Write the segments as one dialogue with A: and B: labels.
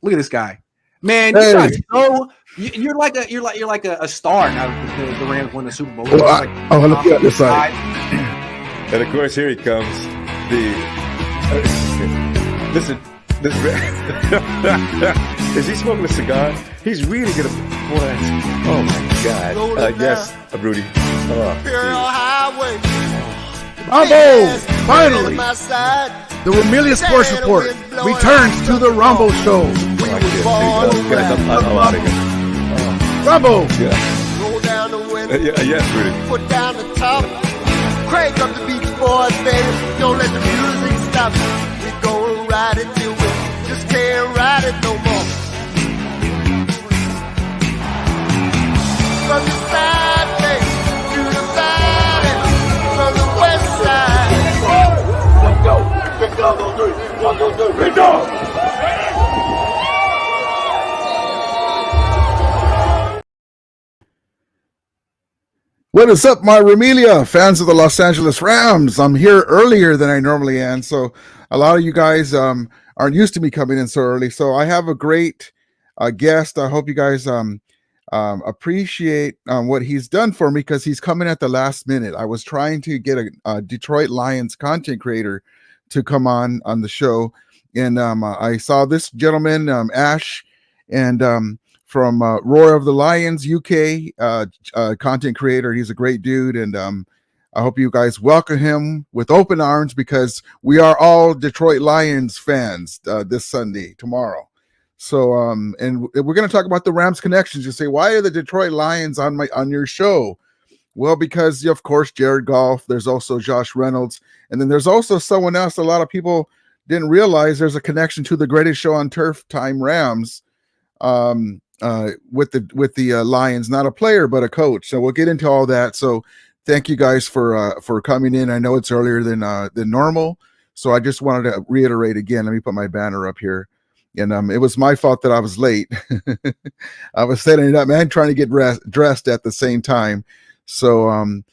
A: Look at this guy, man. You got so you're like a star now. The Rams win the Super Bowl.
B: Look at this side.
C: And of course, here he comes. Listen, is he smoking a cigar? He's really gonna. What? Oh my God! Yes, Rudy.
B: Rumble! Finally! The Ramelia Sports Report returns to the Rumble Show. Rumble!
D: Roll down the window.
C: Yes, Rudy.
D: Put down the top. Crank up the beach boys, baby. Don't let the music stop. We're gonna ride it till we just can't ride it no more. From the side, baby, to the valley, from the west side. Let's go. Let's go. 1, 2, 3. Let's go.
B: What is up, my Ramelia fans of the Los Angeles Rams? I'm here earlier than I normally am, so a lot of you guys aren't used to me coming in so early. So I have a great guest. I hope you guys appreciate what he's done for me, because he's coming at the last minute. I was trying to get a Detroit Lions content creator to come on the show, and I saw this gentleman, Ash, and from Roar of the Lions UK, content creator. He's a great dude, and I hope you guys welcome him with open arms, because we are all Detroit Lions fans this Sunday, tomorrow. So, and we're going to talk about the Rams connections. You say, why are the Detroit Lions on your show? Well, because, of course, Jared Goff. There's also Josh Reynolds, and then there's also someone else a lot of people didn't realize there's a connection to the greatest show on turf, Time Rams. With the Lions, not a player but a coach. So we'll get into all that. So thank you guys for coming in. I know it's earlier than normal, so I just wanted to reiterate again. Let me put my banner up here. And it was my fault that I was late. I was setting it up, man, trying to get dressed at the same time. So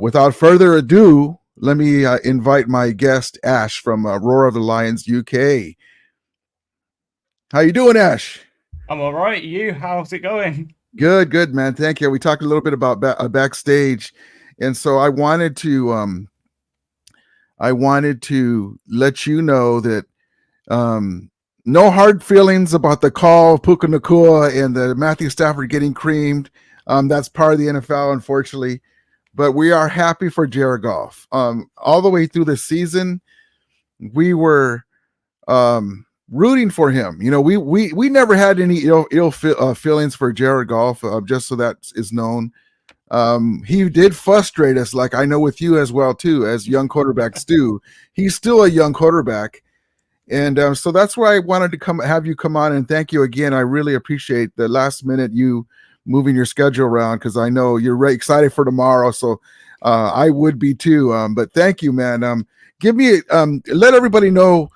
B: without further ado, let me invite my guest, Ash, from Roar of the Lions UK. How you doing, Ash?
E: I'm all right. You? How's it going?
B: Good, man. Thank you. We talked a little bit about backstage, and so I wanted to let you know that no hard feelings about the call of Puka Nacua and the Matthew Stafford getting creamed. That's part of the NFL, unfortunately, but we are happy for Jared Goff. All the way through the season, we were rooting for him. You know, we never had any ill feelings for Jared Goff, just so that is known. He did frustrate us, like I know with you as well too, as young quarterbacks do. He's still a young quarterback, and so that's why I wanted to have you come on, and thank you again. I really appreciate the last minute you moving your schedule around, because I know you're very excited for tomorrow. So I would be too. But thank you, man. Give me let everybody know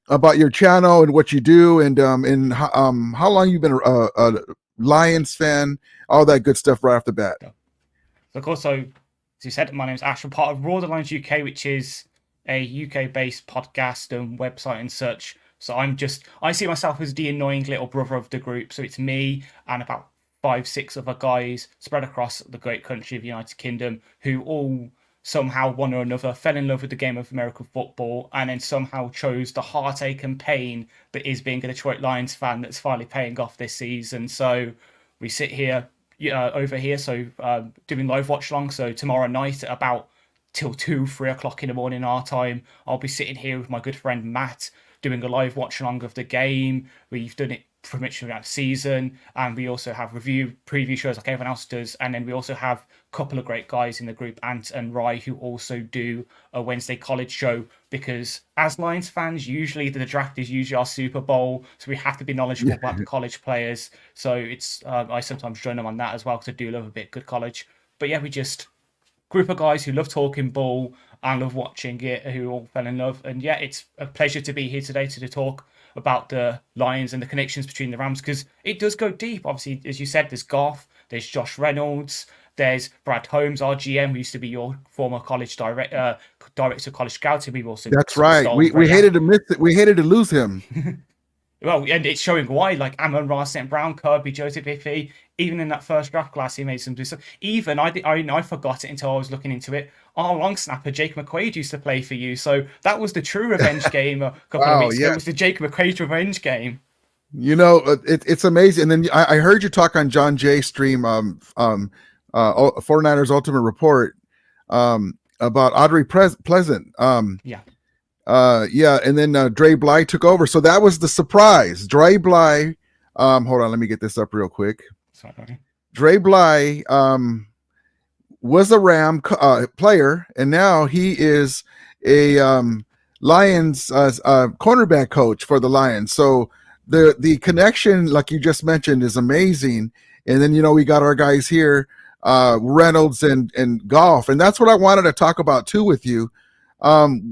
B: about your channel and what you do, and how long you've been a Lions fan, all that good stuff right off the bat.
E: So, of course, so as you said, my name is Ash. I'm part of Roar the Lions UK, which is a UK-based podcast and website and such. So I see myself as the annoying little brother of the group. So it's me and about 5-6 other guys spread across the great country of the United Kingdom, who all somehow one or another fell in love with the game of American football, and then somehow chose the heartache and pain that is being a Detroit Lions fan that's finally paying off this season. So we sit here over here, so doing live watch along. So tomorrow night at about till 2-3 o'clock in the morning our time, I'll be sitting here with my good friend Matt doing a live watch along of the game. We've done it pretty much throughout the season, and we also have preview shows like everyone else does, and then we also have a couple of great guys in the group, Ant and Rye, who also do a Wednesday college show, because as Lions fans, usually the draft is usually our Super Bowl, so we have to be knowledgeable about the college players. So it's I sometimes join them on that as well, because I do love a bit of good college. But yeah, we just group of guys who love talking ball and love watching it, who all fell in love. And yeah, it's a pleasure to be here today to talk about the Lions and the connections between the Rams, because it does go deep. Obviously, as you said, there's Goff, there's Josh Reynolds, there's Brad Holmes, our GM, who used to be your former college director of college scouting. We've also
B: that's right. We hated to miss it. We hated to lose him.
E: Well, and it's showing why, like Amon-Ra St. Brown, Kirby, Joseph Iffy, even in that first draft class, he made some stuff. Even I forgot it until I was looking into it. Our long snapper, Jake McQuaid, used to play for you. So that was the true revenge game a couple of weeks ago. It was the Jake McQuaid revenge game.
B: You know, it's amazing. And then I heard you talk on John Jay's stream, 49ers Ultimate Report, about Audrey Pleasant.
E: Yeah.
B: And then Dre Bly took over. So that was the surprise. Dre Bly, hold on, let me get this up real quick.
E: Sorry.
B: Dre Bly was a Ram player, and now he is a Lions cornerback coach for the Lions. So the connection, like you just mentioned, is amazing. And then, you know, we got our guys here, Reynolds and Golf, and that's what I wanted to talk about too with you.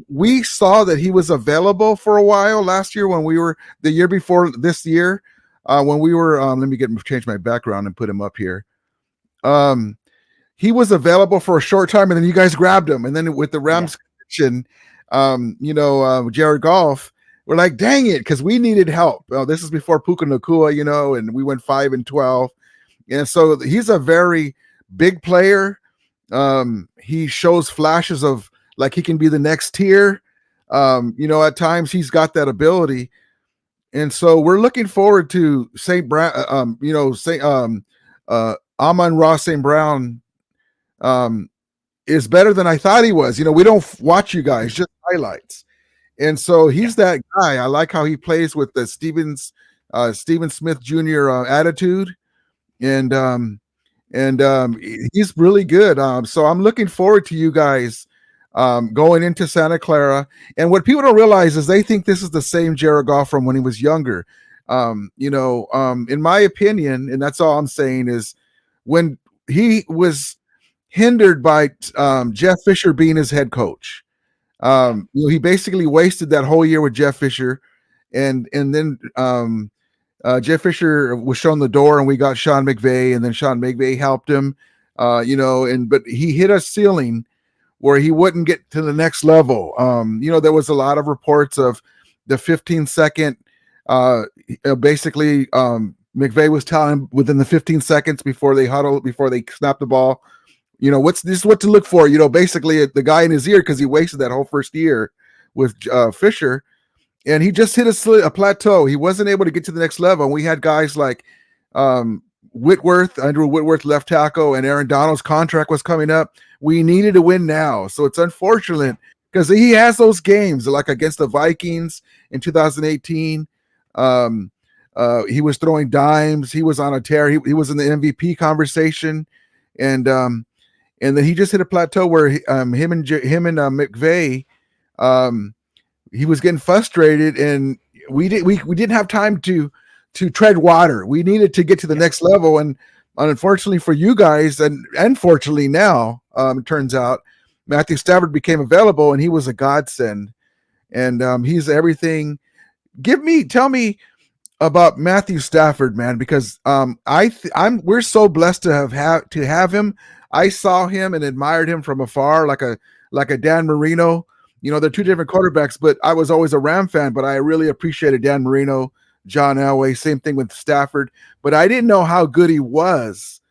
B: We saw that he was available for a while last year when we were the year before this year, when we were, let me change my background and put him up here. He was available for a short time, and then you guys grabbed him. And then with the Rams connection, Jared Goff, we're like, dang it, because we needed help. This is before Puka Nacua, you know, and we went 5-12. And so he's a very big player. He shows flashes of, like, he can be the next tier. At times he's got that ability. And so we're looking forward to St. Brown, Amon-Ra St. Brown is better than I thought he was. You know, we don't watch you guys, just highlights. And so he's that guy. I like how he plays with the Steven Smith Jr. Attitude. And he's really good. So I'm looking forward to you guys going into Santa Clara. And what people don't realize is they think this is the same Jared Goff from when he was younger. In my opinion, and that's all I'm saying, is when he was hindered by Jeff Fisher being his head coach. He basically wasted that whole year with Jeff Fisher, and then Jeff Fisher was shown the door, and we got Sean McVay, and then Sean McVay helped him, but he hit a ceiling where he wouldn't get to the next level. There was a lot of reports of the 15-second, McVay was telling him within the 15 seconds before they snap the ball, this is what to look for, basically the guy in his ear, because he wasted that whole first year with Fisher. And he just hit a plateau. He wasn't able to get to the next level. And we had guys like Andrew Whitworth, left tackle, and Aaron Donald's contract was coming up. We needed to win now. So it's unfortunate because he has those games, like against the Vikings in 2018. He was throwing dimes. He was on a tear. He was in the MVP conversation. And then he just hit a plateau where him and McVay, he was getting frustrated, and we didn't have time to tread water. We needed to get to the next level, and unfortunately for you guys, and fortunately now, it turns out Matthew Stafford became available, and he was a godsend, and he's everything. Tell me about Matthew Stafford, man, because we're so blessed to have him. I saw him and admired him from afar, like a Dan Marino. They're two different quarterbacks, but I was always a Ram fan, but I really appreciated Dan Marino, John Elway, same thing with Stafford. But I didn't know how good he was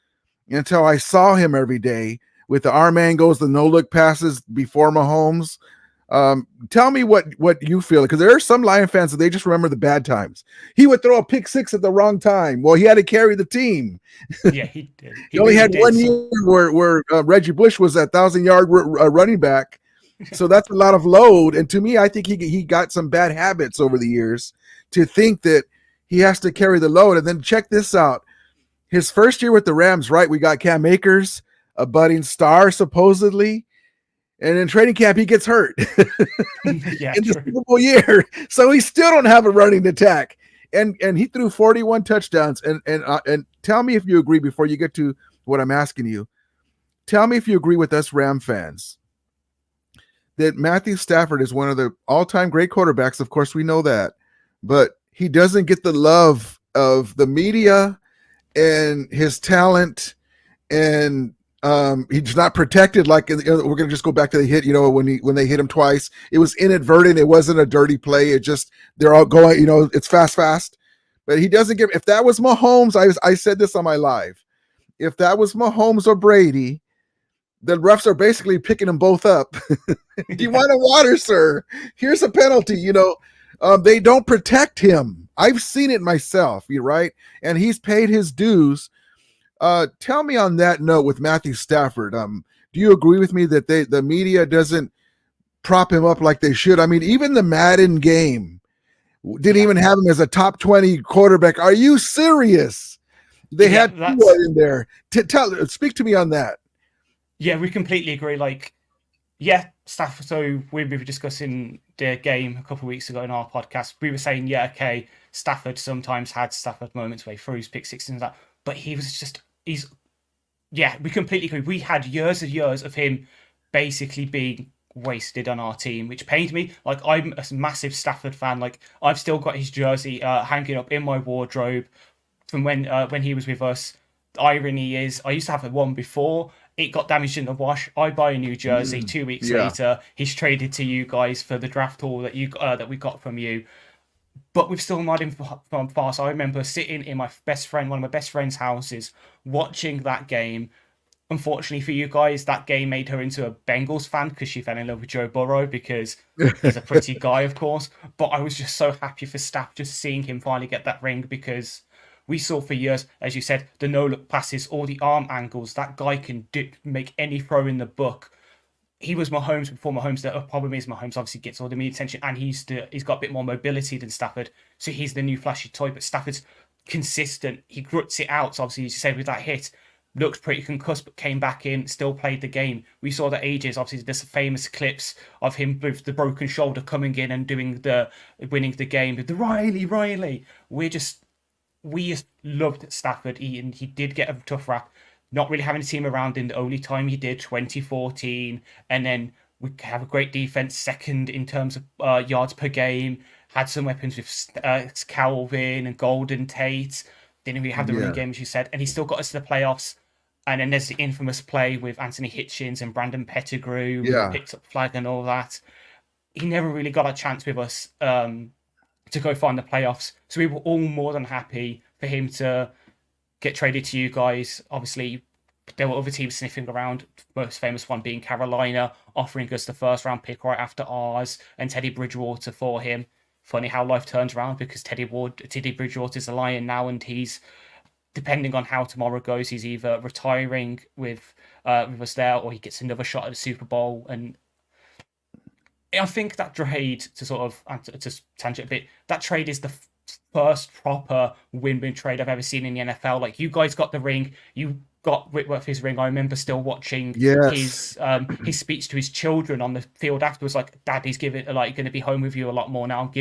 B: until I saw him every day with the arm angles, the no-look passes before Mahomes. Tell me what you feel, because there are some Lion fans that they just remember the bad times. He would throw a pick six at the wrong time. Well, he had to carry the team.
E: Yeah, he did.
B: He only had 1 year where Reggie Bush was that 1,000-yard running back. So that's a lot of load. And to me, I think he got some bad habits over the years to think that he has to carry the load. And then check this out. His first year with the Rams, right, we got Cam Akers, a budding star, supposedly. And in training camp, he gets hurt in the Super Bowl year. So he still don't have a running attack. And he threw 41 touchdowns. And tell me if you agree before you get to what I'm asking you. Tell me if you agree with us Ram fans that Matthew Stafford is one of the all-time great quarterbacks. Of course, we know that. But he doesn't get the love of the media and his talent and He's not protected. Like we're going to just go back to the hit. When they hit him twice, it was inadvertent. It wasn't a dirty play. It just they're all going. It's fast. But he doesn't give. If that was Mahomes, I said this on my live. If that was Mahomes or Brady, the refs are basically picking them both up. Do you want a water, sir? Here's a penalty. They don't protect him. I've seen it myself. You're right, and he's paid his dues. Tell me on that note with Matthew Stafford. Do you agree with me that the media doesn't prop him up like they should? I mean, even the Madden game didn't even have him as a top 20 quarterback. Are you serious? They had Tua in there. Speak to me on that.
E: Yeah, we completely agree. Stafford. So we were discussing the game a couple of weeks ago in our podcast. We were saying, Stafford sometimes had Stafford moments where he threw his pick six and that, but he was just. We completely agree. We had years of him basically being wasted on our team, which pained me. Like, I'm a massive Stafford fan. Like, I've still got his jersey hanging up in my wardrobe from when he was with us. The irony is, I used to have one before. It got damaged in the wash. I buy a new jersey. 2 weeks later, he's traded to you guys for the draft haul that we got from you. But we've still made him from far. So I remember sitting in one of my best friend's houses, watching that game. Unfortunately for you guys, that game made her into a Bengals fan because she fell in love with Joe Burrow because he's a pretty guy, of course. But I was just so happy for Staff just seeing him finally get that ring, because we saw for years, as you said, the no-look passes, all the arm angles. That guy can make any throw in the book. He was Mahomes before Mahomes. The problem is Mahomes obviously gets all the media attention, and he's got a bit more mobility than Stafford. So he's the new flashy toy, but Stafford's consistent. He gruts it out. So obviously, as you said, with that hit, looked pretty concussed, but came back in, still played the game. We saw the ages. Obviously, there's famous clips of him with the broken shoulder coming in and winning the game with the Riley. We just loved Stafford. He did get a tough rap. Not really having a team around him. The only time he did, 2014. And then we have a great defense, second in terms of yards per game. Had some weapons with Calvin and Golden Tate. Didn't really have the running game, as you said. And he still got us to the playoffs. And then there's the infamous play with Anthony Hitchens and Brandon Pettigrew. Who picked up flag and all that. He never really got a chance with us to go find the playoffs. So we were all more than happy for him to get traded to you guys. Obviously, there were other teams sniffing around, most famous one being Carolina, offering us the first round pick right after ours, and Teddy Bridgewater for him. Funny how life turns around, because Teddy Bridgewater is a Lion now, and he's, depending on how tomorrow goes, he's either retiring with us there, or he gets another shot at the Super Bowl. And I think that trade, to tangent a bit, that trade is the first proper win-win trade I've ever seen in the NFL. Like, you guys got the ring, you got Whitworth his ring. I remember still watching his speech to his children on the field afterwards. Like, Daddy's going to be home with you a lot more now.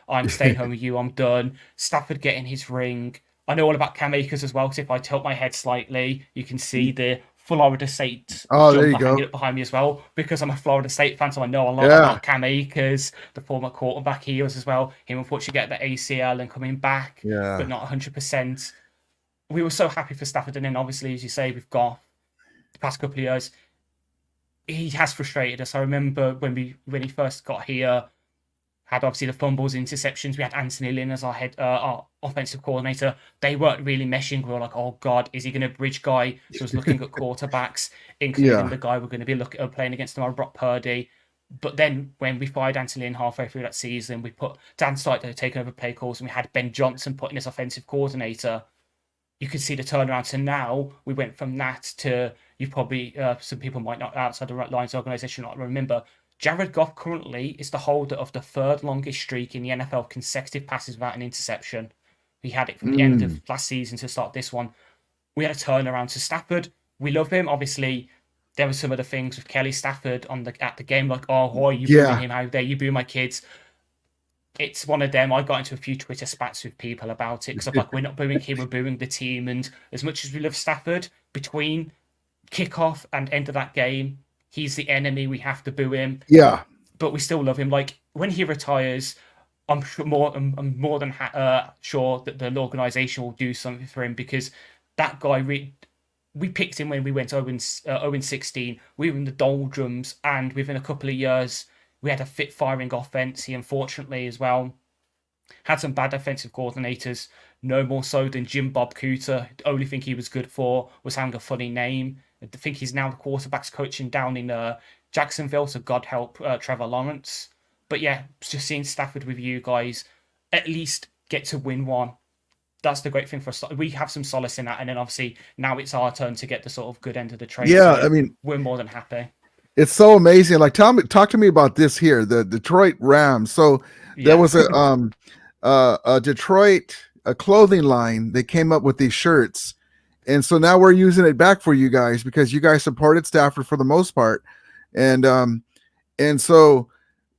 E: I'm staying home with you. I'm done. Stafford getting his ring. I know all about Cam Akers as well, because if I tilt my head slightly, you can see the Florida State hanging up behind me as well, because I'm a Florida State fan, so I know a lot about Cam Akers, the former quarterback he was as well. Him unfortunately getting the ACL and coming back, but not 100%. We were so happy for Stafford, and then obviously, as you say, we've got the past couple of years, he has frustrated us. I remember when he first got here, had obviously the fumbles, interceptions. We had Anthony Lynn as our offensive coordinator. They weren't really meshing. We were like, oh God, is he going to bridge guy? So I was looking at quarterbacks, including the guy we're going to be playing against tomorrow, Brock Purdy. But then when we fired Anthony Lynn halfway through that season, Dan started taking over play calls, and we had Ben Johnson putting as offensive coordinator. You could see the turnaround. So now we went from that to, you probably, some people might not, outside the Lions organization, not remember, Jared Goff currently is the holder of the third longest streak in the NFL consecutive passes without an interception. We had it from the end of last season to start this one. We had a turnaround to Stafford. We love him. Obviously, there were some of the things with Kelly Stafford at the game, like, oh, why are you booing him? How dare you boo my kids? It's one of them. I got into a few Twitter spats with people about it, because I'm like, we're not booing him, we're booing the team. And as much as we love Stafford, between kickoff and end of that game, he's the enemy. We have to boo him. Yeah, but we still love him. Like, when he retires, I'm more than sure that the organization will do something for him, because that guy we picked him when we went 0-16. We were in the doldrums, and within a couple of years, we had a fit firing offense. He unfortunately as well had some bad offensive coordinators, no more so than Jim Bob Cooter. The only thing he was good for was having a funny name. I think he's now the quarterbacks coaching down in Jacksonville, so God help Trevor Lawrence. But yeah, just seeing Stafford with you guys at least get to win one. That's the great thing for us. We have some solace in that, and then obviously now it's our turn to get the sort of good end of the trade.
B: Yeah,
E: so
B: I mean,
E: we're more than happy.
B: It's so amazing. Like, talk to me about this here, the Detroit Rams. So there was a Detroit clothing line. They came up with these shirts, and so now we're using it back for you guys because you guys supported Stafford for the most part, and so.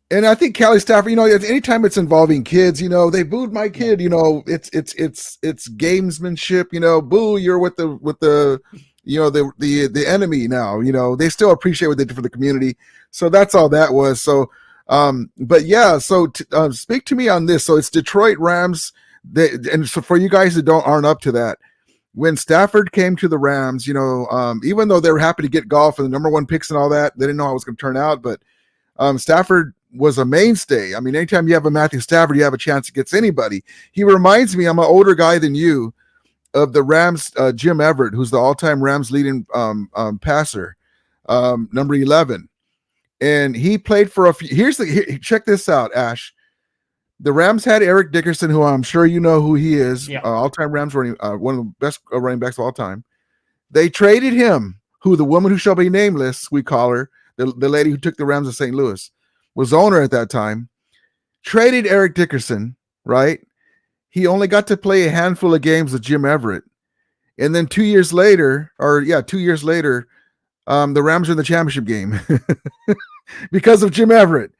B: And I think Kelly Stafford, you know, anytime it's involving kids, you know, they booed my kid, you know, it's gamesmanship, you know, boo, you're with the you know, the enemy now, you know, they still appreciate what they did for the community. So that's all that was. So, but yeah, so speak to me on this. So it's Detroit Rams. And so for you guys that aren't up to that, when Stafford came to the Rams, you know, even though they were happy to get golf and the number 1 picks and all that, they didn't know how it was going to turn out, but Stafford was a mainstay. I mean, anytime you have a Matthew Stafford, you have a chance against anybody. He reminds me, I'm an older guy than you, of the Rams, Jim Everett, who's the all-time Rams leading passer, number 11. And he played for a few. Check this out, Ash. The Rams had Eric Dickerson, who I'm sure you know who he is, all-time Rams running, one of the best running backs of all time. They traded him, who the woman who shall be nameless, we call her, the lady who took the Rams to St. Louis, was owner at that time, traded Eric Dickerson, right? He only got to play a handful of games with Jim Everett. And then 2 years later, the Rams are in the championship game because of Jim Everett.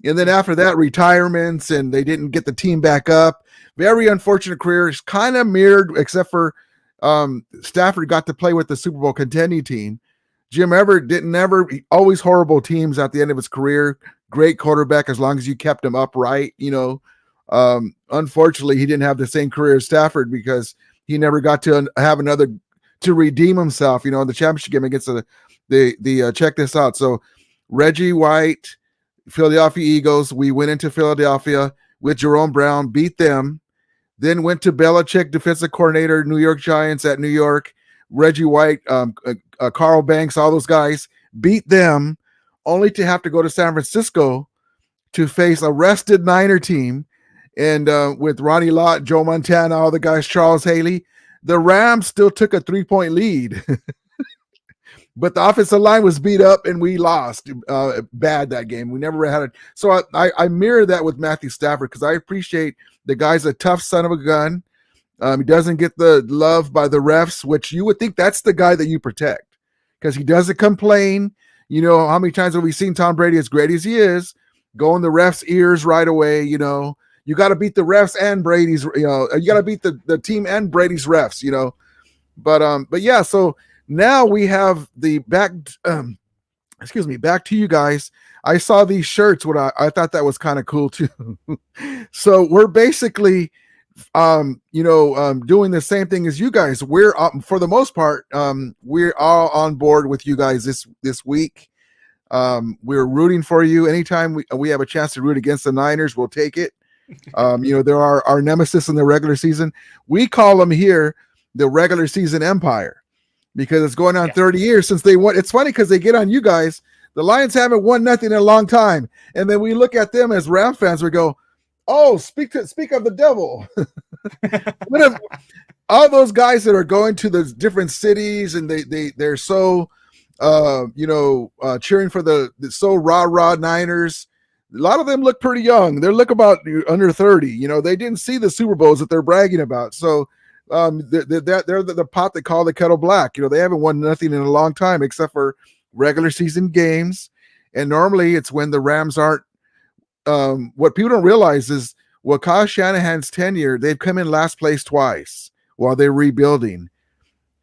B: And then after that, retirements, and they didn't get the team back up. Very unfortunate career. It's kind of mirrored, except for Stafford got to play with the Super Bowl contending team. Jim Everett always horrible teams at the end of his career. Great quarterback as long as you kept him upright, you know. Unfortunately, he didn't have the same career as Stafford because he never got to have another to redeem himself, you know, in the championship game against the check this out. So Reggie White, Philadelphia Eagles, we went into Philadelphia with Jerome Brown, beat them, then went to Belichick, defensive coordinator, New York Giants at New York, Reggie White, Carl Banks, all those guys, beat them, only to have to go to San Francisco to face a rested Niner team. And with Ronnie Lott, Joe Montana, all the guys, Charles Haley, the Rams still took a 3-point lead. But the offensive line was beat up and we lost bad that game. We never had it. So I mirror that with Matthew Stafford because I appreciate the guy's a tough son of a gun. He doesn't get the love by the refs, which you would think that's the guy that you protect because he doesn't complain. You know, how many times have we seen Tom Brady, as great as he is, go in the refs' ears right away? You know, you got to beat the refs and Brady's, you know, you got to beat the team and Brady's refs, you know. But yeah, so now we have the back to you guys. I saw these shirts. I thought that was kind of cool too. So we're basically, doing the same thing as you guys. We're for the most part, we're all on board with you guys this week. We're rooting for you. Anytime we have a chance to root against the Niners, we'll take it. There are our nemesis in the regular season. We call them here the regular season empire because it's going on 30 years since they won. It's funny because they get on you guys. The Lions haven't won nothing in a long time. And then we look at them as Ram fans. We go, oh, speak of the devil. What if all those guys that are going to the different cities and they're so, cheering for the so rah Niners. A lot of them look pretty young. They look about under 30. You know, they didn't see the Super Bowls that they're bragging about. So they're the pot that call the kettle black. You know, they haven't won nothing in a long time except for regular season games. And normally it's when the Rams aren't. What people don't realize is Kyle Shanahan's tenure, they've come in last place twice while they're rebuilding.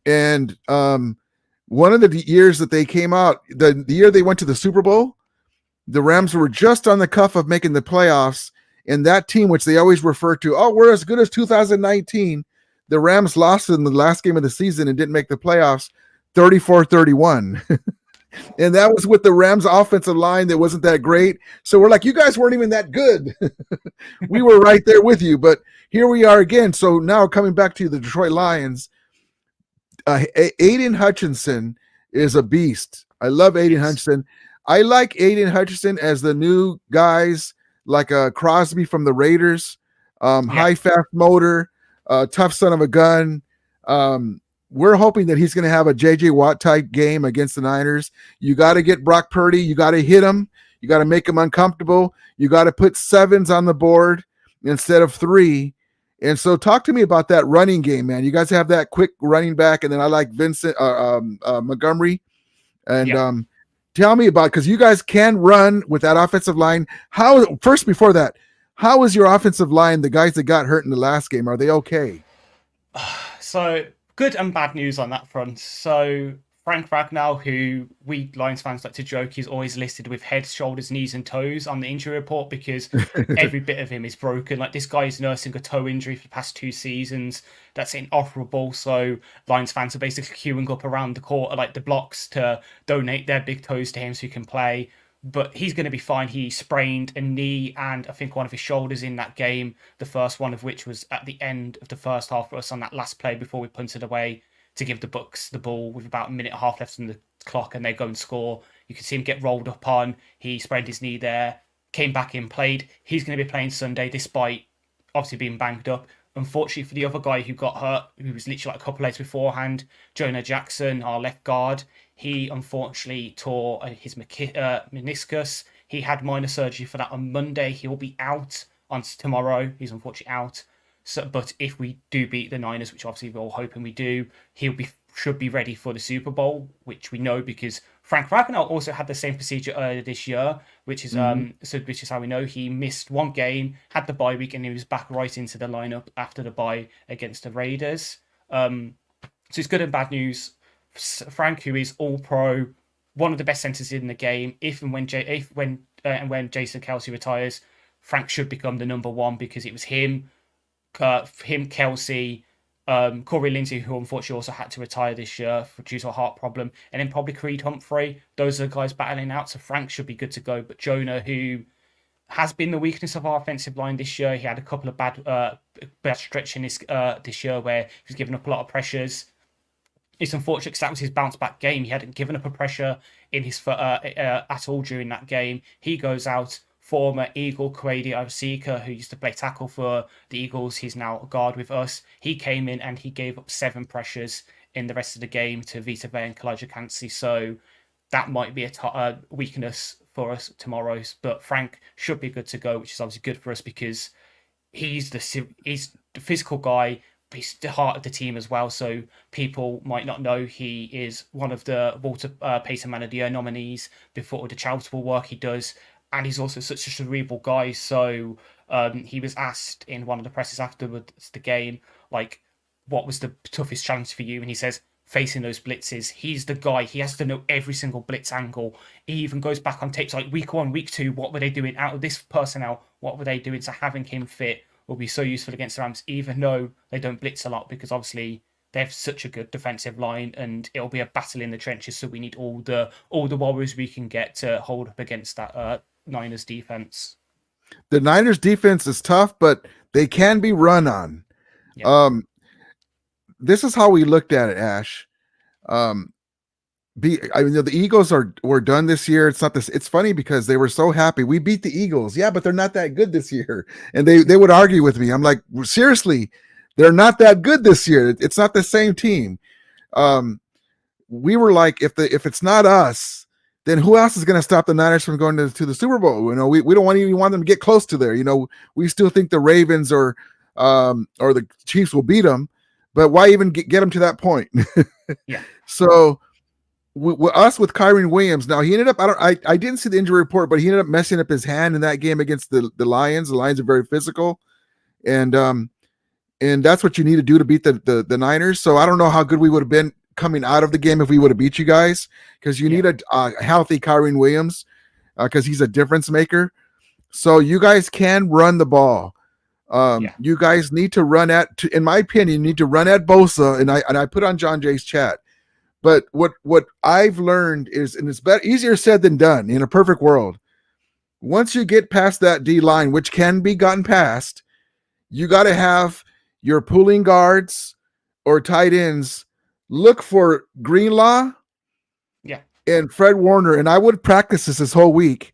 B: And one of the years that they came out, the year they went to the Super Bowl, the Rams were just on the cuff of making the playoffs. And that team, which they always refer to, we're as good as 2019. The Rams lost in the last game of the season and didn't make the playoffs. 34-31. And that was with the Rams offensive line that wasn't that great. So we're like, you guys weren't even that good. We were right there with you, but here we are again. So now coming back to the Detroit Lions, Aiden Hutchinson is a beast. I love Aiden Hutchinson. I like Aiden Hutchinson as the new guys like Crosby from the Raiders, high fast motor, tough son of a gun. We're hoping that he's going to have a JJ Watt type game against the Niners. You got to get Brock Purdy. You got to hit him. You got to make him uncomfortable. You got to put 7s on the board instead of 3. And so talk to me about that running game, man. You guys have that quick running back, and then I like Vincent Montgomery. And tell me about, because you guys can run with that offensive line. Before that, how is your offensive line, the guys that got hurt in the last game, are they okay?
E: So good and bad news on that front. So Frank Ragnow, who we Lions fans like to joke, he's always listed with head, shoulders, knees, and toes on the injury report because every bit of him is broken. Like, this guy is nursing a toe injury for the past 2 seasons. That's inoperable. So Lions fans are basically queuing up around the court, like the blocks, to donate their big toes to him so he can play. But he's going to be fine. He sprained a knee and I think one of his shoulders in that game, the first one of which was at the end of the first half for us on that last play before we punted away to give the Bucks the ball with about a minute and a half left on the clock, and they go and score. You can see him get rolled up on. He sprained his knee there, came back in, played. He's going to be playing Sunday despite obviously being banged up. Unfortunately for the other guy who got hurt, who was literally like a couple days beforehand, Jonah Jackson, our left guard, he unfortunately tore his meniscus. He had minor surgery for that on Monday. He will be out on tomorrow. He's unfortunately out. So, but if we do beat the Niners, which obviously we're all hoping we do, should be ready for the Super Bowl, which we know because Frank Ragnow also had the same procedure earlier this year, which is which is how we know he missed 1 game, had the bye week, and he was back right into the lineup after the bye against the Raiders. So it's good and bad news. Frank, who is all pro, one of the best centers in the game, when Jason Kelsey retires, Frank should become the number 1 because it was him, Kelsey, Corey Lindsey, who unfortunately also had to retire this year due to a heart problem, and then probably Creed Humphrey. Those are the guys battling out, so Frank should be good to go. But Jonah, who has been the weakness of our offensive line this year, he had a couple of bad stretch in this year where he was giving up a lot of pressures. It's unfortunate because that was his bounce back game. He hadn't given up a pressure in his at all during that game. He goes out. Former Eagle Kwesi Arcega, who used to play tackle for the Eagles, he's now a guard with us. He came in and he gave up 7 pressures in the rest of the game to Vita Vea and Kalijah Kancey. So that might be a weakness for us tomorrow. But Frank should be good to go, which is obviously good for us because he's the physical guy. He's the heart of the team as well. So people might not know he is one of the Walter Payton Man of the Year nominees before the charitable work he does. And he's also such a cerebral guy. So he was asked in one of the presses afterwards the game, like, what was the toughest challenge for you? And he says, facing those blitzes. He's the guy. He has to know every single blitz angle. He even goes back on tapes like week 1, week 2. What were they doing out of this personnel? What were they doing? So having him fit will be so useful against the Rams, even though they don't blitz a lot, because obviously they have such a good defensive line and it'll be a battle in the trenches. So we need all the warriors we can get to hold up against that Niners defense.
B: The Niners defense is tough, but they can be run on.
E: Yeah.
B: This is how we looked at it, Ash. The Eagles were done this year. It's not this. It's funny because they were so happy. We beat the Eagles. Yeah, but they're not that good this year. And they would argue with me. I'm like, seriously, they're not that good this year. It's not the same team. We were like, if it's not us, then who else is going to stop the Niners from going to the Super Bowl? You know, we don't even want them to get close to there. You know, we still think the Ravens or the Chiefs will beat them, but why even get them to that point?
E: Yeah.
B: So us with Kyren Williams, now he ended up, I didn't see the injury report, but he ended up messing up his hand in that game against the Lions. The Lions are very physical, and that's what you need to do to beat the Niners. So I don't know how good we would have been coming out of the game if we would have beat you guys, because you need a healthy Kyren Williams because he's a difference maker. So you guys can run the ball. You guys need to run in my opinion, you need to run at Bosa, and I put on John Jay's chat. But what I've learned is, and it's better, easier said than done in a perfect world. Once you get past that D line, which can be gotten past, you got to have your pulling guards or tight ends look for Greenlaw
E: Yeah.
B: and Fred Warner. And I would practice this whole week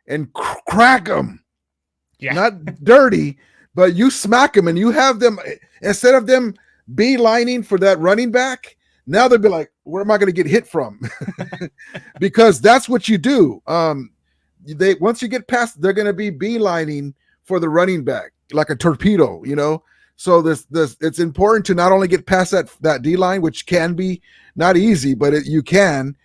B: and crack them.
E: Yeah.
B: Not dirty, but you smack them and you have them, instead of them beelining for that running back, now they'll be like, where am I going to get hit from? Because that's what you do. They once you get past, they're going to be beelining for the running back like a torpedo, you know. So this it's important to not only get past that D line, which can be not easy, but you can.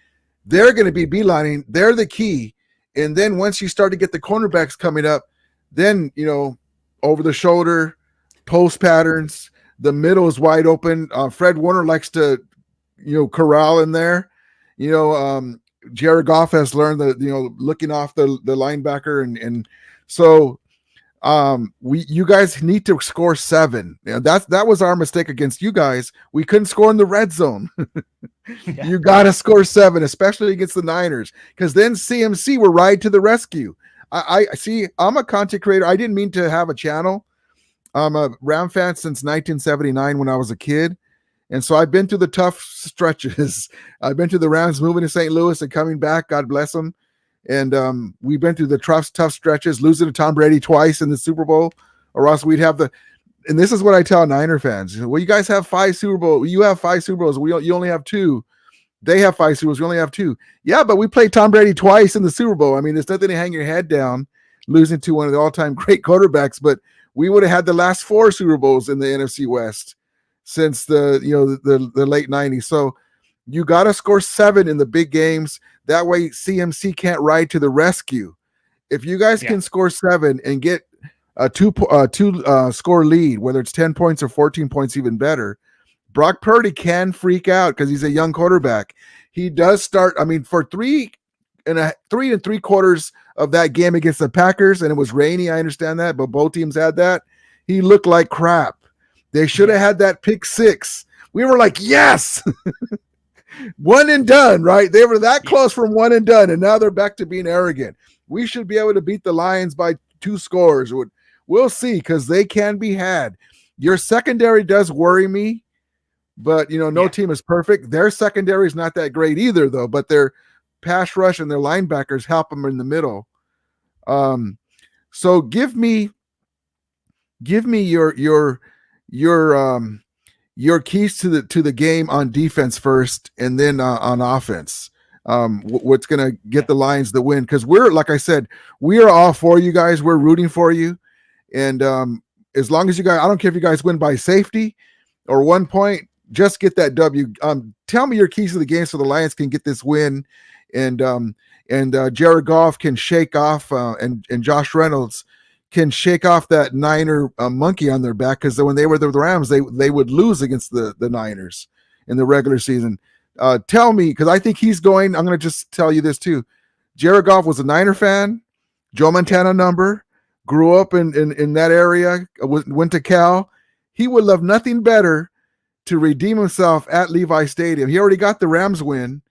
B: They're going to be beelining. They're the key. And then once you start to get the cornerbacks coming up, then, you know, over the shoulder, post patterns, the middle is wide open. Fred Warner likes to, you know, corral in there. You know, Jared Goff has learned that, you know, looking off the linebacker, and so you guys need to score 7. You know, that was our mistake against you guys. We couldn't score in the red zone.
E: Yeah.
B: You got to score 7, especially against the Niners, because then CMC will ride to the rescue. I see. I'm a content creator. I didn't mean to have a channel. I'm a Ram fan since 1979 when I was a kid. And so I've been through the tough stretches. I've been to the Rams moving to St. Louis and coming back. God bless them. And we've been through the tough stretches, losing to Tom Brady twice in the Super Bowl, or else we'd have and this is what I tell Niner fans. Well, you guys have 5 Super Bowls. You have 5 Super Bowls. You only have 2. They have 5 Super Bowls. We only have 2. Yeah, but we played Tom Brady twice in the Super Bowl. I mean, there's nothing to hang your head down losing to one of the all-time great quarterbacks, but we would have had the last 4 Super Bowls in the NFC West since the late 90s. So you got to score 7 in the big games. That way CMC can't ride to the rescue. If you guys can score 7 and get a two score lead, whether it's 10 points or 14 points, even better, Brock Purdy can freak out because he's a young quarterback. He does start, I mean, for 3 3.75 of that game against the Packers, and it was rainy, I understand that, but both teams had that. He looked like crap. They should have had that pick 6. We were like, yes, one and done, right? They were that close from one and done, and now they're back to being arrogant. We should be able to beat the Lions by 2 scores. We'll see, because they can be had. Your secondary does worry me, but, you know, no team is perfect. Their secondary is not that great either, though, but their pass rush and their linebackers help them in the middle. So give me your keys to the game on defense first, and then on offense. What's going to get the Lions the win? Because we're, like I said, we are all for you guys. We're rooting for you, and as long as you guys, I don't care if you guys win by safety or 1 point, just get that W. Tell me your keys to the game so the Lions can get this win, and Jared Goff can shake off, and Josh Reynolds can shake off that Niner monkey on their back, because when they were the Rams, they would lose against the Niners in the regular season. Tell me, because I think he's going. I'm going to just tell you this too. Jared Goff was a Niner fan, Joe Montana number, grew up in that area, went to Cal. He would love nothing better to redeem himself at Levi Stadium. He already got the Rams win.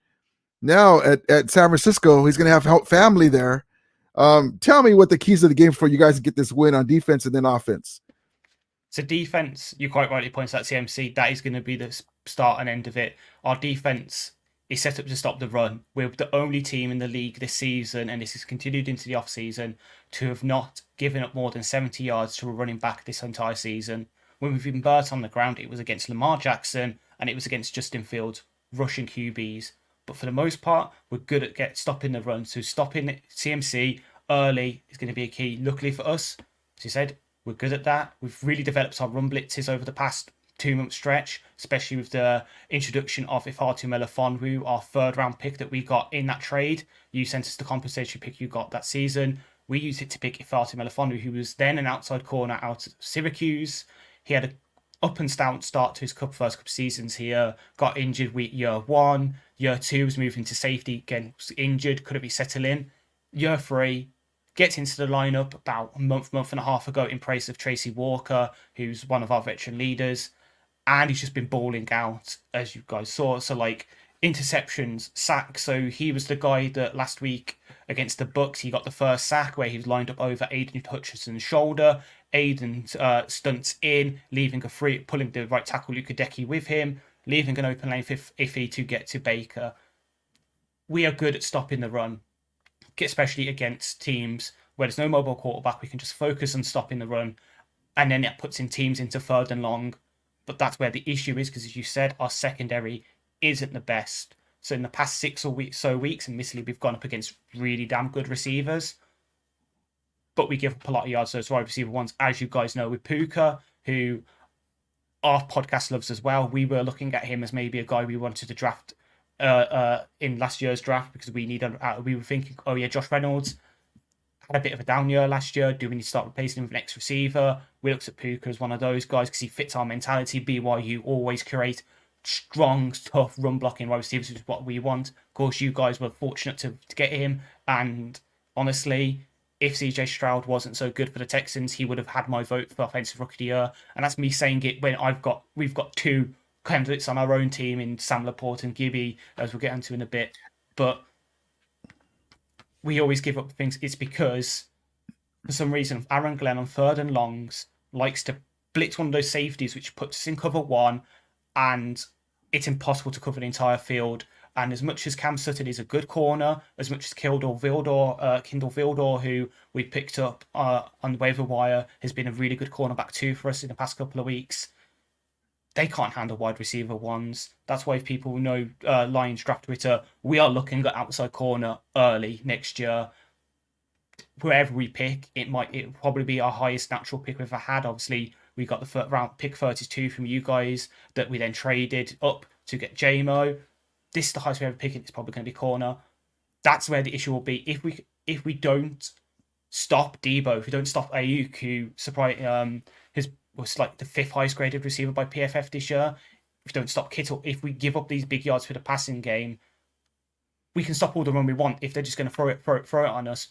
B: Now at San Francisco, he's going to have family there. Tell me what the keys of the game for you guys to get this win on defense and then offense.
E: So defense, you quite rightly pointed out CMC. That is going to be the start and end of it. Our defense is set up to stop the run. We're the only team in the league this season, and this has continued into the off season, to have not given up more than 70 yards to a running back this entire season. When we've been burnt on the ground, it was against Lamar Jackson and it was against Justin Fields, rushing QBs. But for the most part, we're good at stopping the run. So stopping CMC early is going to be a key. Luckily for us, as you said, we're good at that. We've really developed our run blitzes over the past 2-month stretch, especially with the introduction of Ifeatu Melifonwu, our 3rd-round pick that we got in that trade. You sent us the compensatory pick you got that season. We used it to pick Ifeatu Melifonwu, who was then an outside corner out of Syracuse. He had an up and down start to his first couple seasons here. Got injured week year 1. Year 2 was moving to safety. Again, was injured. Couldn't be settled in. Year 3, gets into the lineup about a month and a half ago in place of Tracy Walker, who's one of our veteran leaders. And he's just been balling out, as you guys saw. So, like, interceptions, sacks. So he was the guy that last week against the Bucks, he got the first sack where he was lined up over Aiden Hutchinson's shoulder. Aiden stunts in, leaving a free, pulling the right tackle Lukadecki with him, leaving an open lane for Iffy to get to Baker. We are good at stopping the run, especially against teams where there's no mobile quarterback. We can just focus on stopping the run, and then it puts in teams into third and long. But that's where the issue is, because as you said, our secondary isn't the best. So in the past 6 or weeks, admittedly, we've gone up against really damn good receivers, but we give up a lot of yards to those wide receiver ones, as you guys know, with Puka, who our podcast loves as well. We were looking at him as maybe a guy we wanted to draft in last year's draft, because we were thinking, oh yeah, Josh Reynolds had a bit of a down year last year. Do we need to start replacing him with an next receiver? We looked at Puka as one of those guys because he fits our mentality. BYU always create strong, tough run blocking wide receivers, which is what we want. Of course, you guys were fortunate to get him, and honestly, if CJ Stroud wasn't so good for the Texans, he would have had my vote for Offensive Rookie of the Year. And that's me saying it when we've got 2 candidates on our own team in Sam Laporte and Gibby, as we'll get into in a bit. But we always give up things. It's because, for some reason, Aaron Glenn on third and longs likes to blitz one of those safeties, which puts us in cover 1, and it's impossible to cover the entire field. And as much as Cam Sutton is a good corner, as much as Kindle Vildor, who we picked up on the waiver wire, has been a really good cornerback too for us in the past couple of weeks, they can't handle wide receiver ones. That's why if people know Lions Draft Twitter, we are looking at outside corner early next year. Whoever we pick, it'll probably be our highest natural pick we've ever had. Obviously, we got the first round pick 32 from you guys that we then traded up to get JMO. This is the highest we ever picked. It's probably going to be corner. That's where the issue will be. If we don't stop Debo, if we don't stop Ayuk, who was like the 5th highest graded receiver by PFF this year. If we don't stop Kittle, if we give up these big yards for the passing game, we can stop all the run we want. If they're just going to throw it on us,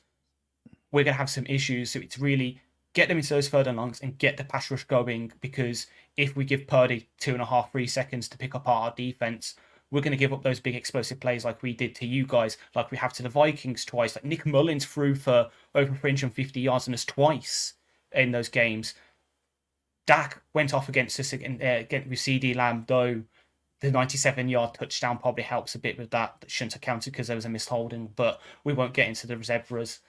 E: we're going to have some issues. So it's really get them into those third and longs and get the pass rush going, because if we give Purdy 2.5, 3 seconds to pick up our defense, we're going to give up those big explosive plays like we did to you guys, like we have to the Vikings twice. Like Nick Mullins threw for over 350 yards on us twice in those games. Dak went off against us again with CD Lamb, though the 97-yard touchdown probably helps a bit with that. That shouldn't have counted because there was a missed holding, but we won't get into the zebras.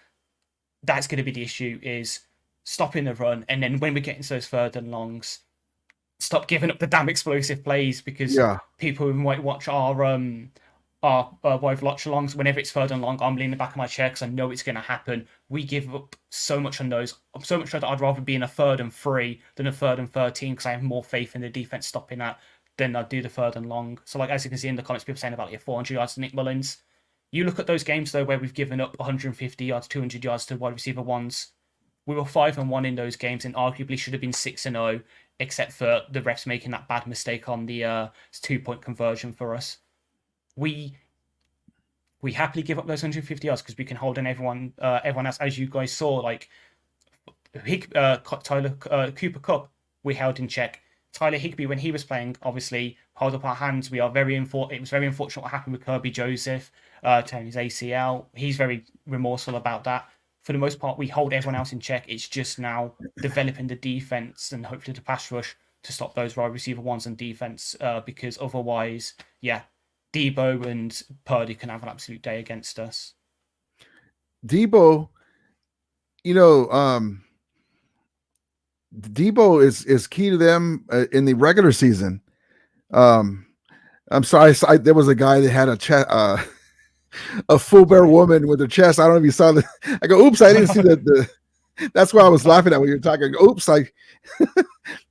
E: That's going to be the issue, is stopping the run, and then when we get into those third and longs, stop giving up the damn explosive plays, because people who might watch our wide watch alongs, whenever it's third and long, I'm leaning back in my chair because I know it's going to happen. We give up so much on those. I'm so much that I'd rather be in a 3rd and 3 than a 3rd and 13, because I have more faith in the defense stopping that than I'd do the third and long. So like, as you can see in the comments, people saying about 400 yards to Nick Mullins. You look at those games though where we've given up 150 yards, 200 yards to wide receiver ones. We were 5-1 in those games, and arguably should have been 6-0, except for the refs making that bad mistake on the 2-point conversion for us. We happily give up those 150 yards because we can hold on everyone else, as you guys saw. Like Cooper Kupp, we held in check. Tyler Higbee, when he was playing, obviously held up our hands. It was very unfortunate what happened with Kirby Joseph, tearing his ACL. He's very remorseful about that. For the most part, we hold everyone else in check. It's just now developing the defense and hopefully the pass rush to stop those wide receiver ones on defense, because otherwise, Debo and Purdy can have an absolute day against us.
B: Debo, Debo is key to them in the regular season. I'm sorry, there was a guy that had a full bear woman with her chest. I don't know if you saw that. I go, oops, I didn't see that. That's why I was laughing at when you were talking. Oops, I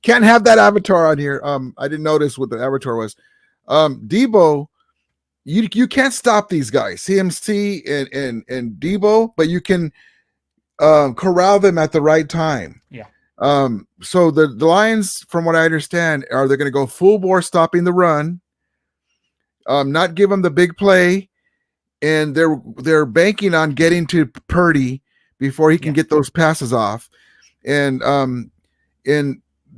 B: can't have that avatar on here. I didn't notice what the avatar was. Debo, you can't stop these guys, CMC and Debo, but you can corral them at the right time.
E: Yeah.
B: So the Lions, from what I understand, they're going to go full bore stopping the run, not give them the big play, and they're banking on getting to Purdy before he can get those passes off. And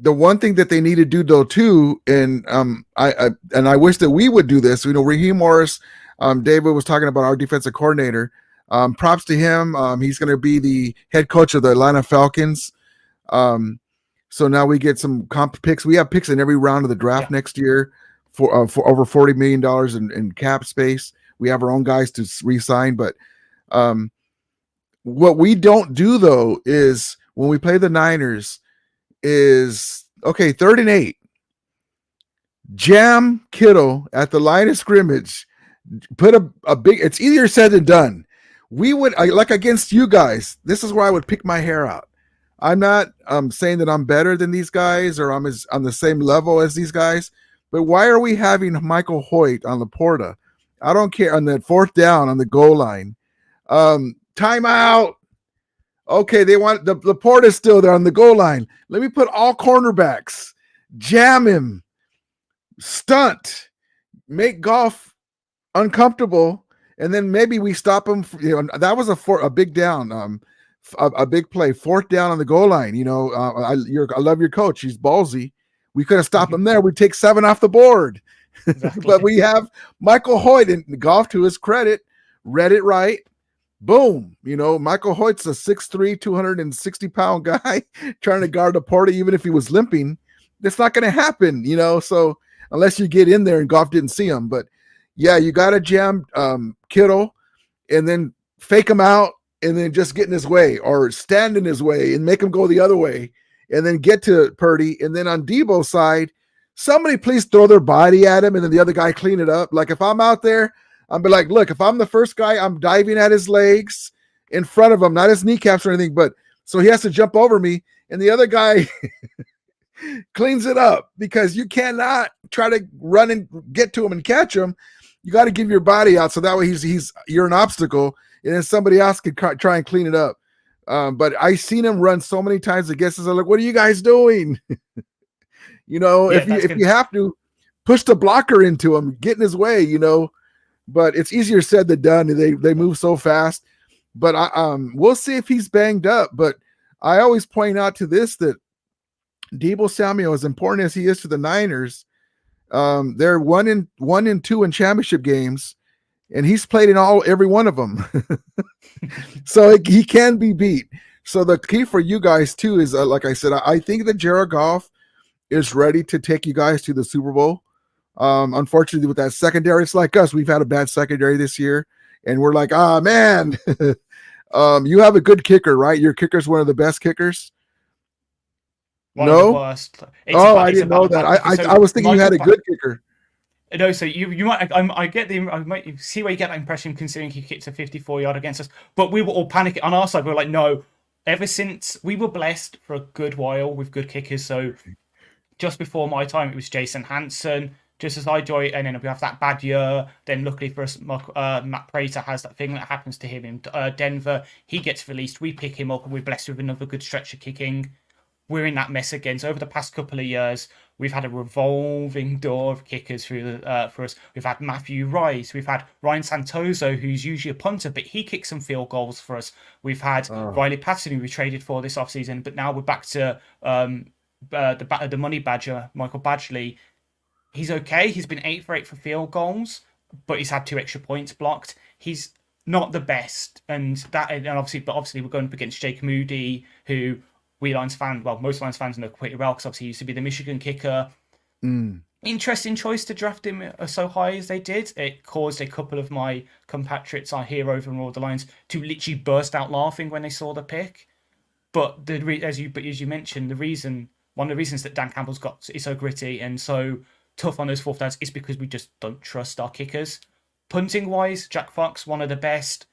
B: the one thing that they need to do though too, and I wish that we would do this. Raheem Morris, David was talking about our defensive coordinator. Props to him. He's going to be the head coach of the Atlanta Falcons. So now we get some comp picks. We have picks in every round of the draft next year for over $40 million in cap space. We have our own guys to re-sign, but what we don't do though is when we play the Niners is, okay, 3rd and 8. Jam Kittle at the line of scrimmage. Put a big, it's easier said than done. We would, like against you guys, this is where I would pick my hair out. I'm not saying that I'm better than these guys or I'm on the same level as these guys, but why are we having Michael Hoyt on Laporta? I don't care, on that 4th down on the goal line. Timeout. Okay, they want the Laporta's still there on the goal line. Let me put all cornerbacks, jam him, stunt, make Goff uncomfortable, and then maybe we stop him. That was a big down, a big play, 4th down on the goal line. I love your coach; he's ballsy. We could have stopped him there. We take 7 off the board, exactly. But we have Michael Hoyt, and Goff, to his credit, read it right. Boom. Michael Hoyt's a 6'3", 260-pound guy trying to guard Laporta, even if he was limping. That's not going to happen, so unless you get in there and Goff didn't see him. But yeah, you got to jam Kittle and then fake him out and then just get in his way or stand in his way and make him go the other way and then get to Purdy. And then on Debo's side, somebody please throw their body at him and then the other guy clean it up. Like if I'm out there, I'll be like, look, if I'm the first guy, I'm diving at his legs in front of him, not his kneecaps or anything, but so he has to jump over me. And the other guy cleans it up because you cannot try to run and get to him and catch him. You got to give your body out. So that way you're an obstacle and then somebody else could try and clean it up. But I've seen him run so many times. The guests are like, what are you guys doing? If you have to push the blocker into him, get in his way, but it's easier said than done. They move so fast, but we'll see if he's banged up. But I always point out to this that Deebo Samuel, as important as he is to the Niners, they're 1-2 in championship games, and he's played in every one of them. So he can be beat. So the key for you guys too is, like I said, I think that Jared Goff is ready to take you guys to the Super Bowl. Unfortunately, with that secondary, it's like us. We've had a bad secondary this year, and we're like, man, you have a good kicker, right? Your kicker's one of the best kickers.
E: One of the worst.
B: I didn't know that. I was thinking you had a good kicker.
E: No, so you might. I might see where you get that impression, considering he kicked a 54-yard against us. But we were all panicking on our side. We were like, no. Ever since we were blessed for a good while with good kickers, so just before my time, it was Jason Hansen. Just as I joined, and then we have that bad year. Then luckily for us, Matt Prater has that thing that happens to him in Denver. He gets released. We pick him up, and we're blessed with another good stretch of kicking. We're in that mess again. So over the past couple of years, we've had a revolving door of kickers for us. We've had Matthew Rice. We've had Ryan Santoso, who's usually a punter, but he kicks some field goals for us. We've had Riley Patterson, who we traded for this offseason, but now we're back to the money badger, Michael Badgley. He's okay. He's been 8 for 8 for field goals, but he's had 2 extra points blocked. He's not the best, and obviously we're going up against Jake Moody, who most Lions fans know pretty well because obviously he used to be the Michigan kicker. Interesting choice to draft him so high as they did. It caused a couple of my compatriots here over in the Lions to literally burst out laughing when they saw the pick. But as you mentioned, one of the reasons that Dan Campbell's is so gritty and so tough on those 4th downs is because we just don't trust our kickers. Punting wise, Jack Fox, one of the best.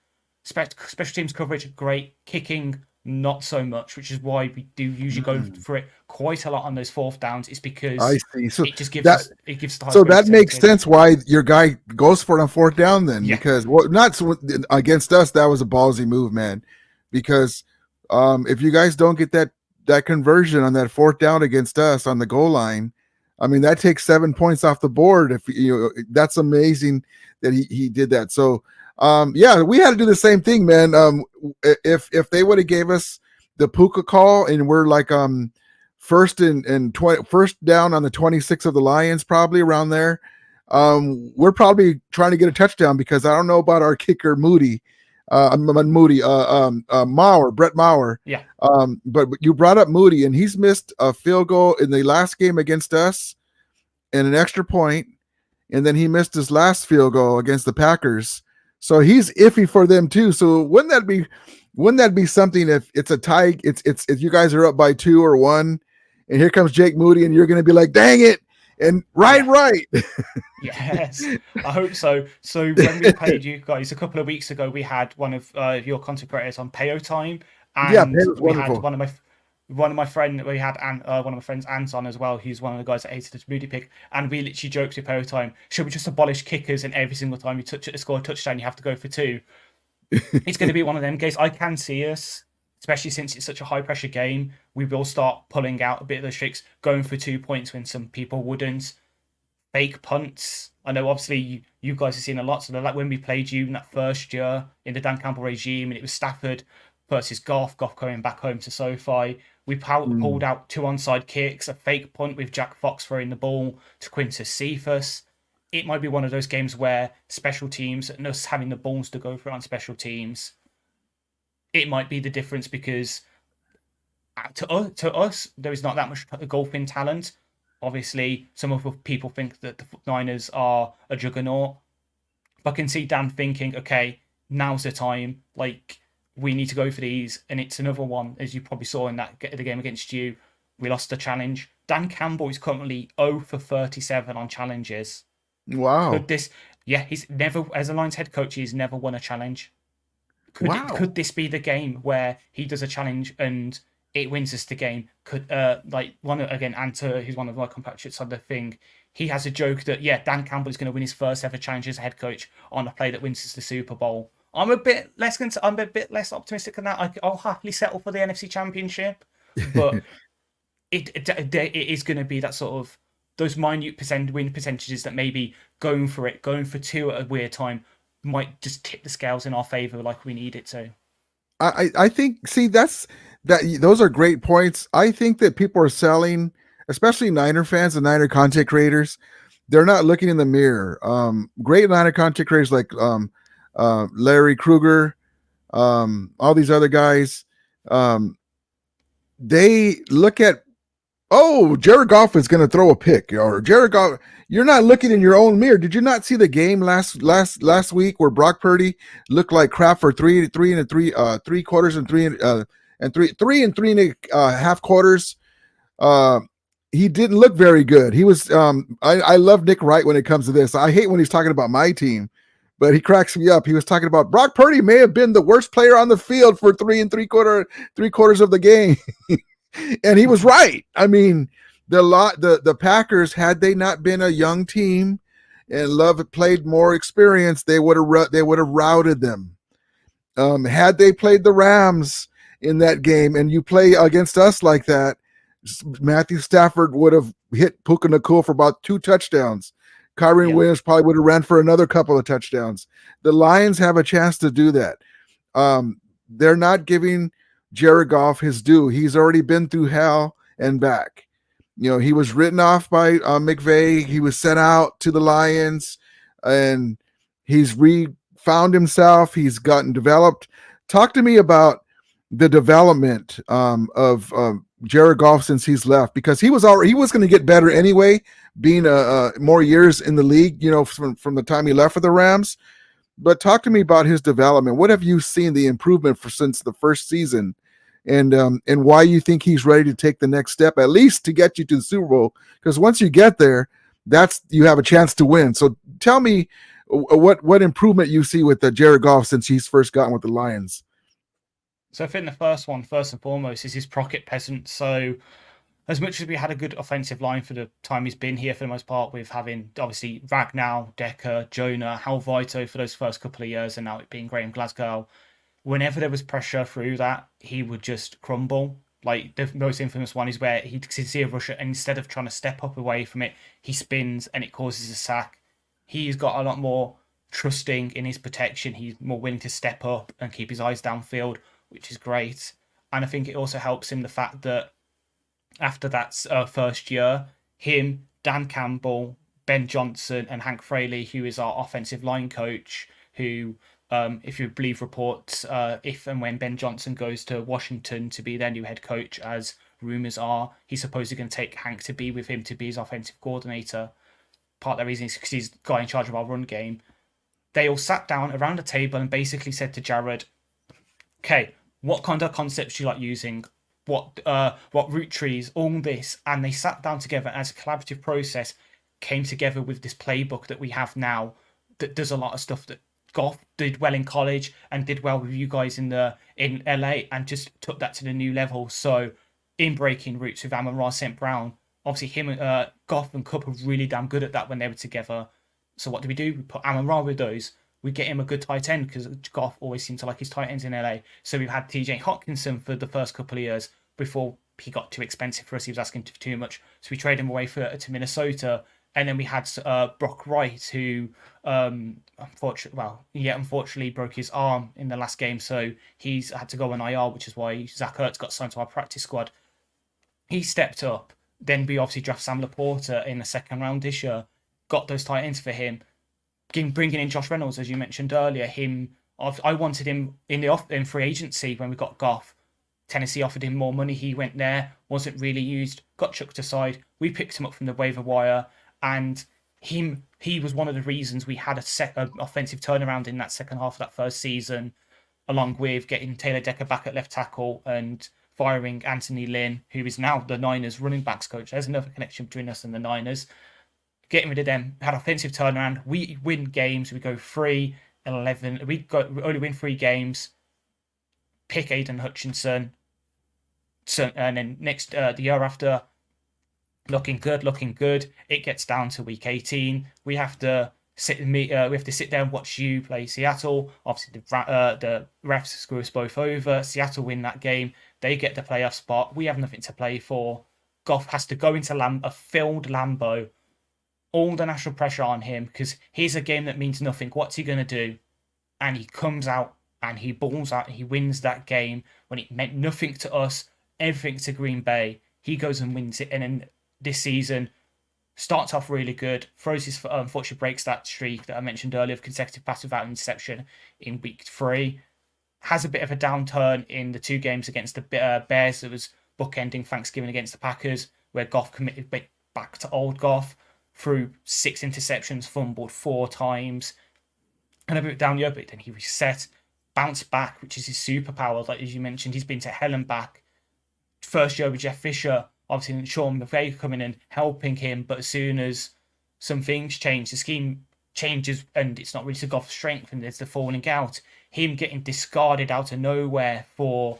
E: Special teams coverage, great. Kicking, not so much, which is why we do usually go for it quite a lot on those 4th downs. Is because
B: I see. So
E: it just gives us the
B: so that makes sense why your guy goes for it on 4th down then, because not against us, that was a ballsy move, man. Because if you guys don't get that conversion on that 4th down against us on the goal line, I mean, that takes 7 points off the board. That's amazing that he did that. So, we had to do the same thing, man. If they would have gave us the Puka call and we're like first and 20, first down on the 26 of the Lions, probably around there. We're probably trying to get a touchdown because I don't know about our kicker Moody, Mauer, Brett Mauer.
E: Yeah.
B: But you brought up Moody, and he's missed a field goal in the last game against us and an extra point, and then he missed his last field goal against the Packers. So he's iffy for them too. So wouldn't that be something if it's a tie? It's if you guys are up by 2 or 1, and here comes Jake Moody, and you're going to be like, dang it. And right.
E: Yes, I hope so. So when we played you guys a couple of weeks ago, we had one of your content creators on Payo Time, and we had one of my friends, one of my friends, Anton, as well. He's one of the guys that hated the Moody pick, and we literally joked with Payo Time, should we just abolish kickers and every single time you score a touchdown, you have to go for 2? It's going to be one of them games. I can see us, especially since it's such a high pressure game, we will start pulling out a bit of those tricks, going for 2 points when some people wouldn't. Fake punts. I know obviously you guys have seen a lot. So like when we played you in that first year in the Dan Campbell regime, and it was Stafford versus Goff going back home to SoFi. We pulled out 2 onside kicks, a fake punt with Jack Fox throwing the ball to Quintus Cephas. It might be one of those games where special teams and us having the balls to go for it on special teams, it might be the difference, because to us, there is not that much golfing talent. Obviously, some of the people think that the Niners are a juggernaut. But I can see Dan thinking, okay, now's the time. Like, we need to go for these. And it's another one, as you probably saw in the game against you, we lost the challenge. Dan Campbell is currently 0 for 37 on challenges.
B: Wow.
E: He's never, as a Lions head coach, he's never won a challenge. Could this be the game where he does a challenge and it wins us the game? Anta, who's one of my compatriots on the thing, he has a joke that, Dan Campbell is going to win his first ever challenge as a head coach on a play that wins us the Super Bowl. I'm a bit less optimistic than that. I'll happily settle for the NFC Championship, but it is going to be that sort of those minute win percentages that maybe going for 2 at a weird time might just tip the scales in our favor like we need it to.
B: I think, those are great points. I think that people are selling, especially Niner fans and Niner content creators. They're not looking in the mirror. Great Niner content creators like Larry Kruger, all these other guys. They look at, Jared Goff is going to throw a pick, or Jared Goff. You're not looking in your own mirror. Did you not see the game last week where Brock Purdy looked like crap for three quarters and 3.5 quarters? He didn't look very good. He was. I love Nick Wright when it comes to this. I hate when he's talking about my team, but he cracks me up. He was talking about Brock Purdy may have been the worst player on the field for 3 quarters of the game. And he was right. I mean, the Packers, had they not been a young team and Love had played more experience, they would have routed them. Had they played the Rams in that game and you play against us like that, Matthew Stafford would have hit Puka Nacua for about 2 touchdowns. Kyren Williams probably would have ran for another couple of touchdowns. The Lions have a chance to do that. They're not giving Jared Goff his due. He's already been through hell and back. He was written off by McVay. He was sent out to the Lions, and he's found himself. He's gotten developed. Talk to me about the development of Jared Goff since he's left, because he was going to get better anyway, being more years in the league, from the time he left for the Rams. But talk to me about his development. What have you seen the improvement since the first season, and why you think he's ready to take the next step, at least to get you to the Super Bowl? Because once you get there, you have a chance to win. So tell me what improvement you see with Jared Goff since he's first gotten with the Lions.
E: So I think the first one, first and foremost, is his pocket presence. So as much as we had a good offensive line for the time he's been here, for the most part, with having obviously Ragnow, Decker, Jonah, Hal Vito for those first couple of years, and now it being Graham Glasgow, whenever there was pressure through that, he would just crumble. Like, the most infamous one is where he see a rusher, and instead of trying to step up away from it, he spins and it causes a sack. He's got a lot more trusting in his protection. He's more willing to step up and keep his eyes downfield, which is great. And I think it also helps him the fact that after that first year. Him, Dan Campbell, Ben Johnson, and Hank Fraley, who is our offensive line coach, who, if you believe reports, if and when Ben Johnson goes to Washington to be their new head coach, as rumors are, he's supposedly going to take Hank to be with him to be his offensive coordinator. Part of the reason is because he's the guy in charge of our run game. They all sat down around a table and basically said to Jared, okay, what kind of concepts do you like using? What root trees, all this, and they sat down together as a collaborative process, came together with this playbook that we have now that does a lot of stuff that Goff did well in college and did well with you guys in LA, and just took that to the new level. So in breaking routes with Amon-Ra St. Brown, obviously him and Goff and Cup were really damn good at that when they were together. So what do? We put Amon-Ra with those. We get him a good tight end because Goff always seemed to like his tight ends in LA. So we've had TJ Hawkinson for the first couple of years before he got too expensive for us. He was asking for too much. So we traded him away to Minnesota. And then we had Brock Wright, who unfortunately broke his arm in the last game. So he's had to go on IR, which is why Zach Ertz got signed to our practice squad. He stepped up. Then we obviously draft Sam Laporta in the second round this year. Got those tight ends for him. Bringing in Josh Reynolds, as you mentioned earlier, I wanted him in free agency when we got Goff. Tennessee offered him more money. He went there, wasn't really used, got chucked aside. We picked him up from the waiver wire, and he was one of the reasons we had an offensive turnaround in that second half of that first season, along with getting Taylor Decker back at left tackle and firing Anthony Lynn, who is now the Niners running backs coach. There's another connection between us and the Niners. Getting rid of them, had offensive turnaround. We win games. We go 3-11. We only win 3 games. Pick Aiden Hutchinson. So, and then the year after, looking good. It gets down to week 18. We have to sit there and watch you play Seattle. Obviously, the refs screw us both over. Seattle win that game. They get the playoff spot. We have nothing to play for. Goff has to go into a filled Lambeau. All the national pressure on him because here's a game that means nothing. What's he going to do? And he comes out and he balls out and he wins that game when it meant nothing to us, everything to Green Bay. He goes and wins it. And then this season starts off really good. Unfortunately breaks that streak that I mentioned earlier of consecutive passes without interception in week 3. Has a bit of a downturn in the 2 games against the Bears. It was bookending Thanksgiving against the Packers, where Goff committed back to old Goff. Threw 6 interceptions, fumbled 4 times, and a bit down the bit. Then he reset, bounced back, which is his superpower. Like as you mentioned, he's been to hell and back. First year with Jeff Fisher, obviously Sean McVay coming in helping him, but as soon as some things change, the scheme changes, and it's not really to Goff's strength, and there's the falling out. Him getting discarded out of nowhere for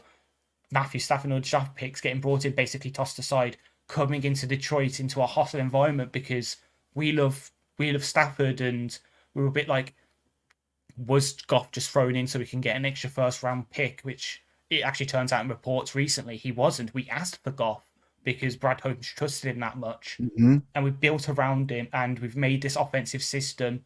E: Matthew Stafford or draft picks, getting brought in, basically tossed aside, coming into Detroit into a hostile environment because we love Stafford, and we were a bit like, was Goff just thrown in so we can get an extra first round pick, which it actually turns out in reports recently he wasn't. We asked for Goff because Brad Holmes trusted him that much, and we built around him, and we've made this offensive system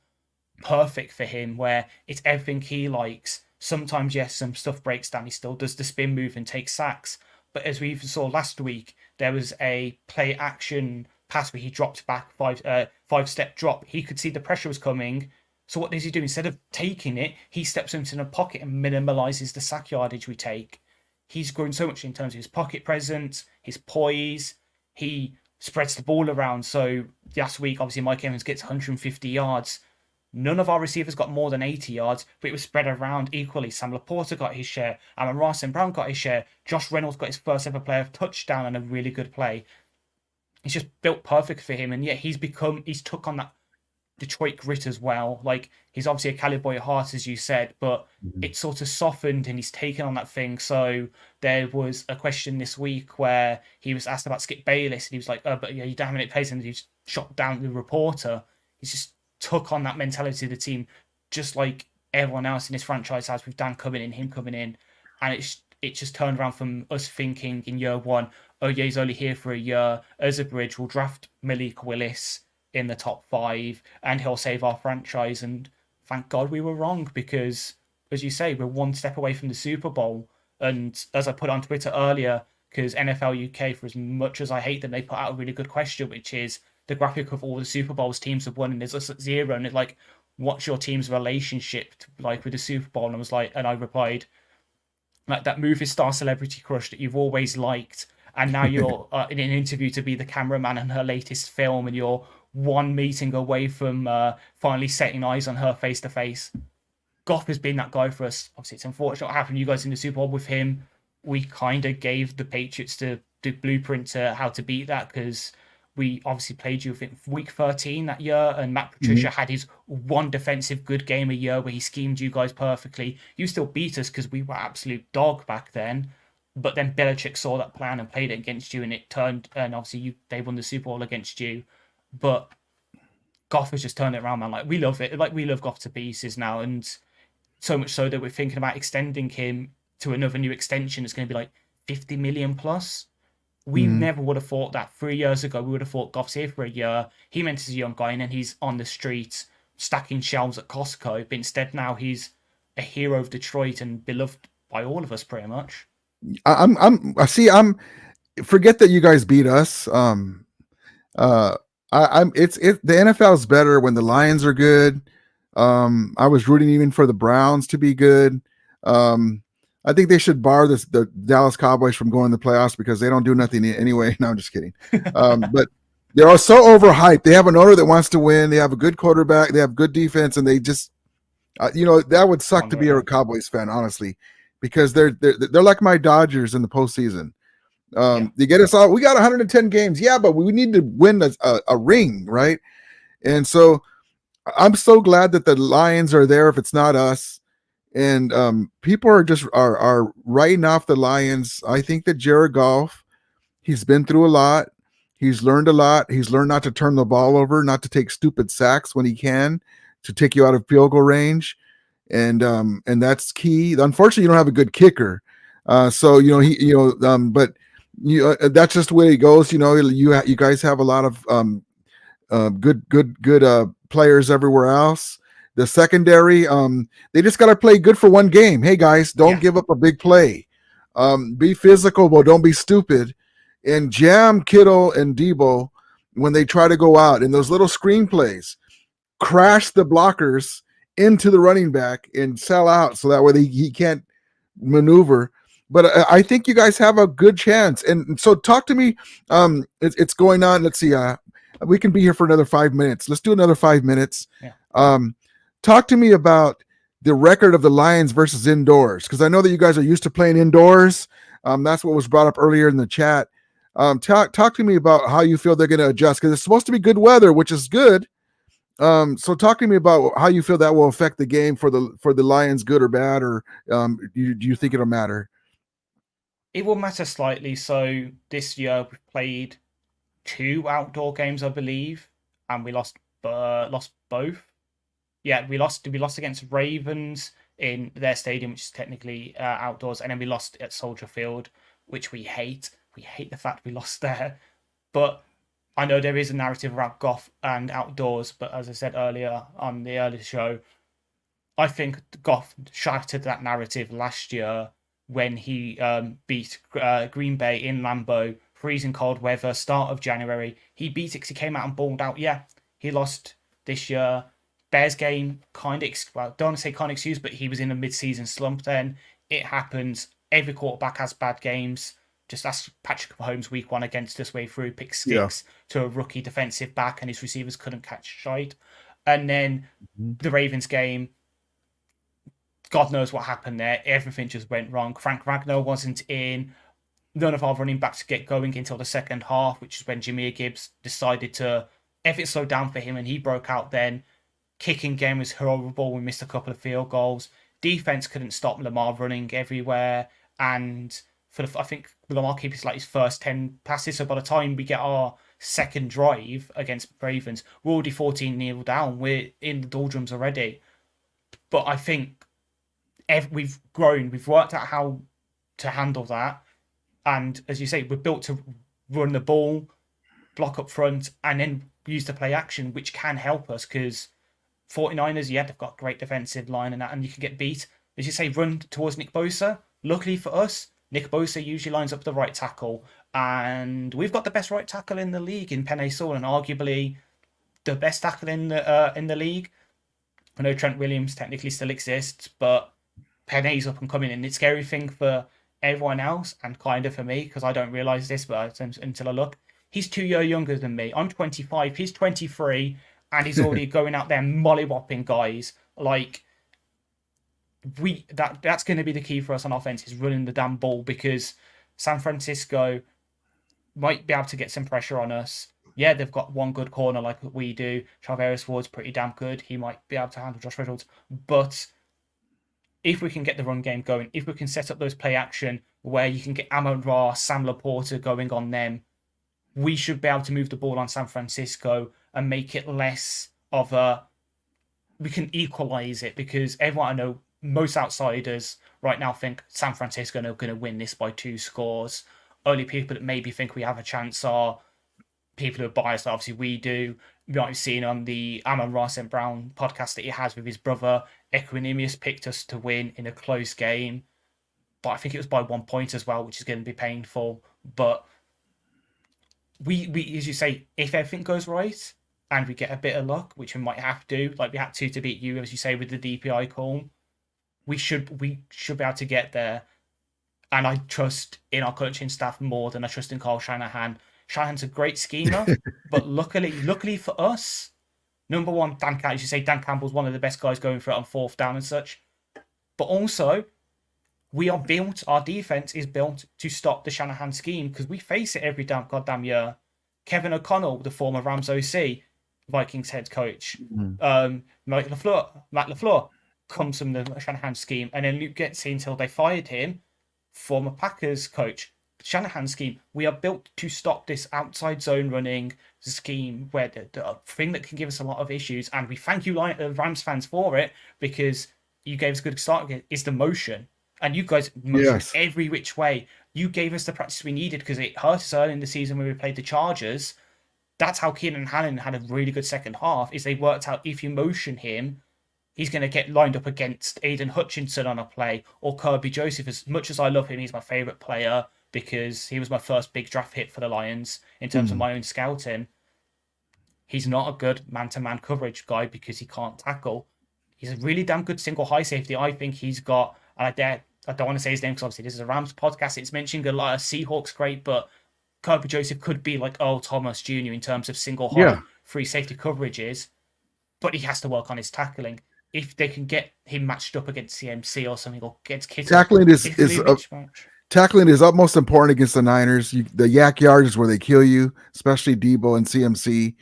E: perfect for him where it's everything he likes. Sometimes, yes, some stuff breaks down. He still does the spin move and takes sacks. But as we even saw last week, there was a play action pass where he dropped back 5-step drop. He could see the pressure was coming. So what does he do? Instead of taking it, he steps into the pocket and minimalizes the sack yardage we take. He's grown so much in terms of his pocket presence, his poise. He spreads the ball around. So last week, obviously, Mike Evans gets 150 yards. None of our receivers got more than 80 yards, but it was spread around equally. Sam Laporta got his share. Amon-Ra St. Brown got his share. Josh Reynolds got his first ever playoff touchdown and a really good play. It's just built perfect for him. And yet he's took on that Detroit grit as well. Like, he's obviously a Cowboy at heart, as you said, but it's sort of softened and he's taken on that thing. So there was a question this week where he was asked about Skip Bayless and he was like, oh, but yeah, you damn it, plays, and he shot down the reporter. He's just took on that mentality of the team, just like everyone else in this franchise has, with Dan coming in, him coming in. And it just turned around from us thinking in year 1, oh yeah, he's only here for a year. As a bridge, we'll draft Malik Willis in the top 5 and he'll save our franchise. And thank God we were wrong, because as you say, we're one step away from the Super Bowl. And as I put on Twitter earlier, because NFL UK, for as much as I hate them, they put out a really good question, which is the graphic of all the Super Bowls teams have won, and there's us at 0, and it's like, what's your team's relationship like with the Super Bowl? And I was like, and I replied, like that movie star celebrity crush that you've always liked, and now you're in an interview to be the cameraman in her latest film, and you're one meeting away from finally setting eyes on her face to face. Goff has been that guy for us. Obviously, it's unfortunate what happened to you guys in the Super Bowl with him. We kind of gave the Patriots the blueprint to how to beat that, because we obviously played you, I think, week 13 that year, and Matt Patricia had his one defensive good game a year where he schemed you guys perfectly. You still beat us because we were absolute dog back then, but then Belichick saw that plan and played it against you, and it turned, and obviously they won the Super Bowl against you. But Goff has just turned it around, man. Like, we love it. Like, we love Goff to pieces now, and so much so that we're thinking about extending him to another new extension. It's going to be like 50 million plus. We never would have thought that 3 years ago. We would have thought Goff's here for a year. He meant as a young guy, and then he's on the streets stacking shelves at Costco. But instead, now he's a hero of Detroit and beloved by all of us, pretty much.
B: Forget that you guys beat us. The NFL is better when the Lions are good. I was rooting even for the Browns to be good. I think they should bar the Dallas Cowboys from going to the playoffs because they don't do nothing anyway. No, I'm just kidding. But they are so overhyped. They have an owner that wants to win. They have a good quarterback. They have good defense, and they just, that would suck to be a Cowboys fan, honestly, because they're like my Dodgers in the postseason. They get us all. We got 110 games, but we need to win a ring, right? And so I'm so glad that the Lions are there if it's not us. And people are writing off the Lions. I think that Jared Goff, he's been through a lot. He's learned a lot. He's learned not to turn the ball over, not to take stupid sacks when he can, to take you out of field goal range. And that's key. Unfortunately, you don't have a good kicker. But that's just the way it goes. You guys have a lot of good players everywhere else. The secondary, they just got to play good for one game. Hey guys, don't give up a big play. Be physical, but don't be stupid. And jam Kittle and Debo when they try to go out in those little screen plays. Crash the blockers into the running back and sell out so that way he can't maneuver. But I think you guys have a good chance. And so talk to me. It's going on. Let's see. We can be here for another 5 minutes. Let's do another 5 minutes. Yeah. Talk to me about the record of the Lions versus indoors, because I know that you guys are used to playing indoors. That's what was brought up earlier in the chat. Talk to me about how you feel they're going to adjust, because it's supposed to be good weather, which is good. So talk to me about how you feel that will affect the game for the Lions, good or bad, or do you think it'll matter?
E: It will matter slightly. So this year we played 2 outdoor games, I believe, and we lost both. Yeah, we lost against Ravens in their stadium, which is technically outdoors, and then we lost at Soldier Field, which we hate. We hate the fact we lost there. But I know there is a narrative around Goff and outdoors, but as I said earlier on the earlier show, I think Goff shattered that narrative last year when he beat Green Bay in Lambeau, freezing cold weather, start of January. He beat it because he came out and balled out. Yeah, he lost this year. Bears game, don't want to say kind of excuse, but he was in a mid-season slump then. It happens. Every quarterback has bad games. Just ask Patrick Mahomes week 1 against us, way through, pick 6 to a rookie defensive back, and his receivers couldn't catch shite. And then the Ravens game, God knows what happened there. Everything just went wrong. Frank Ragnow wasn't in. None of our running backs get going until the second half, which is when Jameer Gibbs decided to, everything slowed down for him, and he broke out then. Kicking game was horrible. We missed a couple of field goals. Defense couldn't stop Lamar running everywhere. And I think Lamar keeps like his first 10 passes. So by the time we get our second drive against Ravens, we're already 14-0 down. We're in the doldrums already. But I think we've grown. We've worked out how to handle that. And as you say, we're built to run the ball, block up front, and then use the play action, which can help us because 49ers, they've got great defensive line and that, and you can get beat. As you say, run towards Nick Bosa. Luckily for us, Nick Bosa usually lines up the right tackle, and we've got the best right tackle in the league in Penei Sewell, and arguably the best tackle in the league. I know Trent Williams technically still exists, but Penei's up and coming, and it's a scary thing for everyone else and kind of for me because I don't realise this, but until I look, he's 2 years younger than me. I'm 25, he's 23, and he's already going out there mollywopping guys. Like that's going to be the key for us on offense is running the damn ball because San Francisco might be able to get some pressure on us. Yeah, they've got one good corner like we do. Charvarius Ward's pretty damn good. He might be able to handle Josh Reynolds. But if we can get the run game going, if we can set up those play action where you can get Amon-Ra, Sam Laporta going on them, we should be able to move the ball on San Francisco and make it less of a... We can equalize it because everyone I know, most outsiders right now think San Francisco are going to win this by 2 scores. Only people that maybe think we have a chance are people who are biased. Obviously, we do. You might have seen on the Amon-Ra St. Brown podcast that he has with his brother, Equanimous picked us to win in a close game. But I think it was by 1 point as well, which is going to be painful. But we as you say, if everything goes right and we get a bit of luck, which we might have to, like we had to beat you, as you say, with the DPI call, we should be able to get there. And I trust in our coaching staff more than I trust in Kyle Shanahan. Shanahan's a great schemer, but luckily for us, number one, as you say, Dan Campbell's one of the best guys going for it on 4th down and such. But also, our defense is built to stop the Shanahan scheme because we face it every goddamn year. Kevin O'Connell, the former Rams OC, Vikings head coach, Matt LaFleur comes from the Shanahan scheme, and then Luke Getsy until they fired him, former Packers coach. Shanahan scheme, we are built to stop this outside zone running scheme where the thing that can give us a lot of issues, and we thank you Rams fans for it because you gave us a good start is the motion, and you guys motion every which way. You gave us the practice we needed because it hurt us early in the season when we played the Chargers. That's how Keenan Allen had a really good second half, is they worked out if you motion him, he's going to get lined up against Aiden Hutchinson on a play or Kirby Joseph. As much as I love him, he's my favourite player because he was my first big draft hit for the Lions in terms of my own scouting. He's not a good man-to-man coverage guy because he can't tackle. He's a really damn good single high safety. I think he's got, and I don't want to say his name because obviously this is a Rams podcast. It's mentioning a lot of Seahawks great, but Kirby Joseph could be like Earl Thomas Jr. in terms of single high free safety coverages, but he has to work on his tackling. If they can get him matched up against CMC or something, or gets Kittle,
B: tackling is utmost important against the Niners. The yak yard is where they kill you, especially Debo and CMC.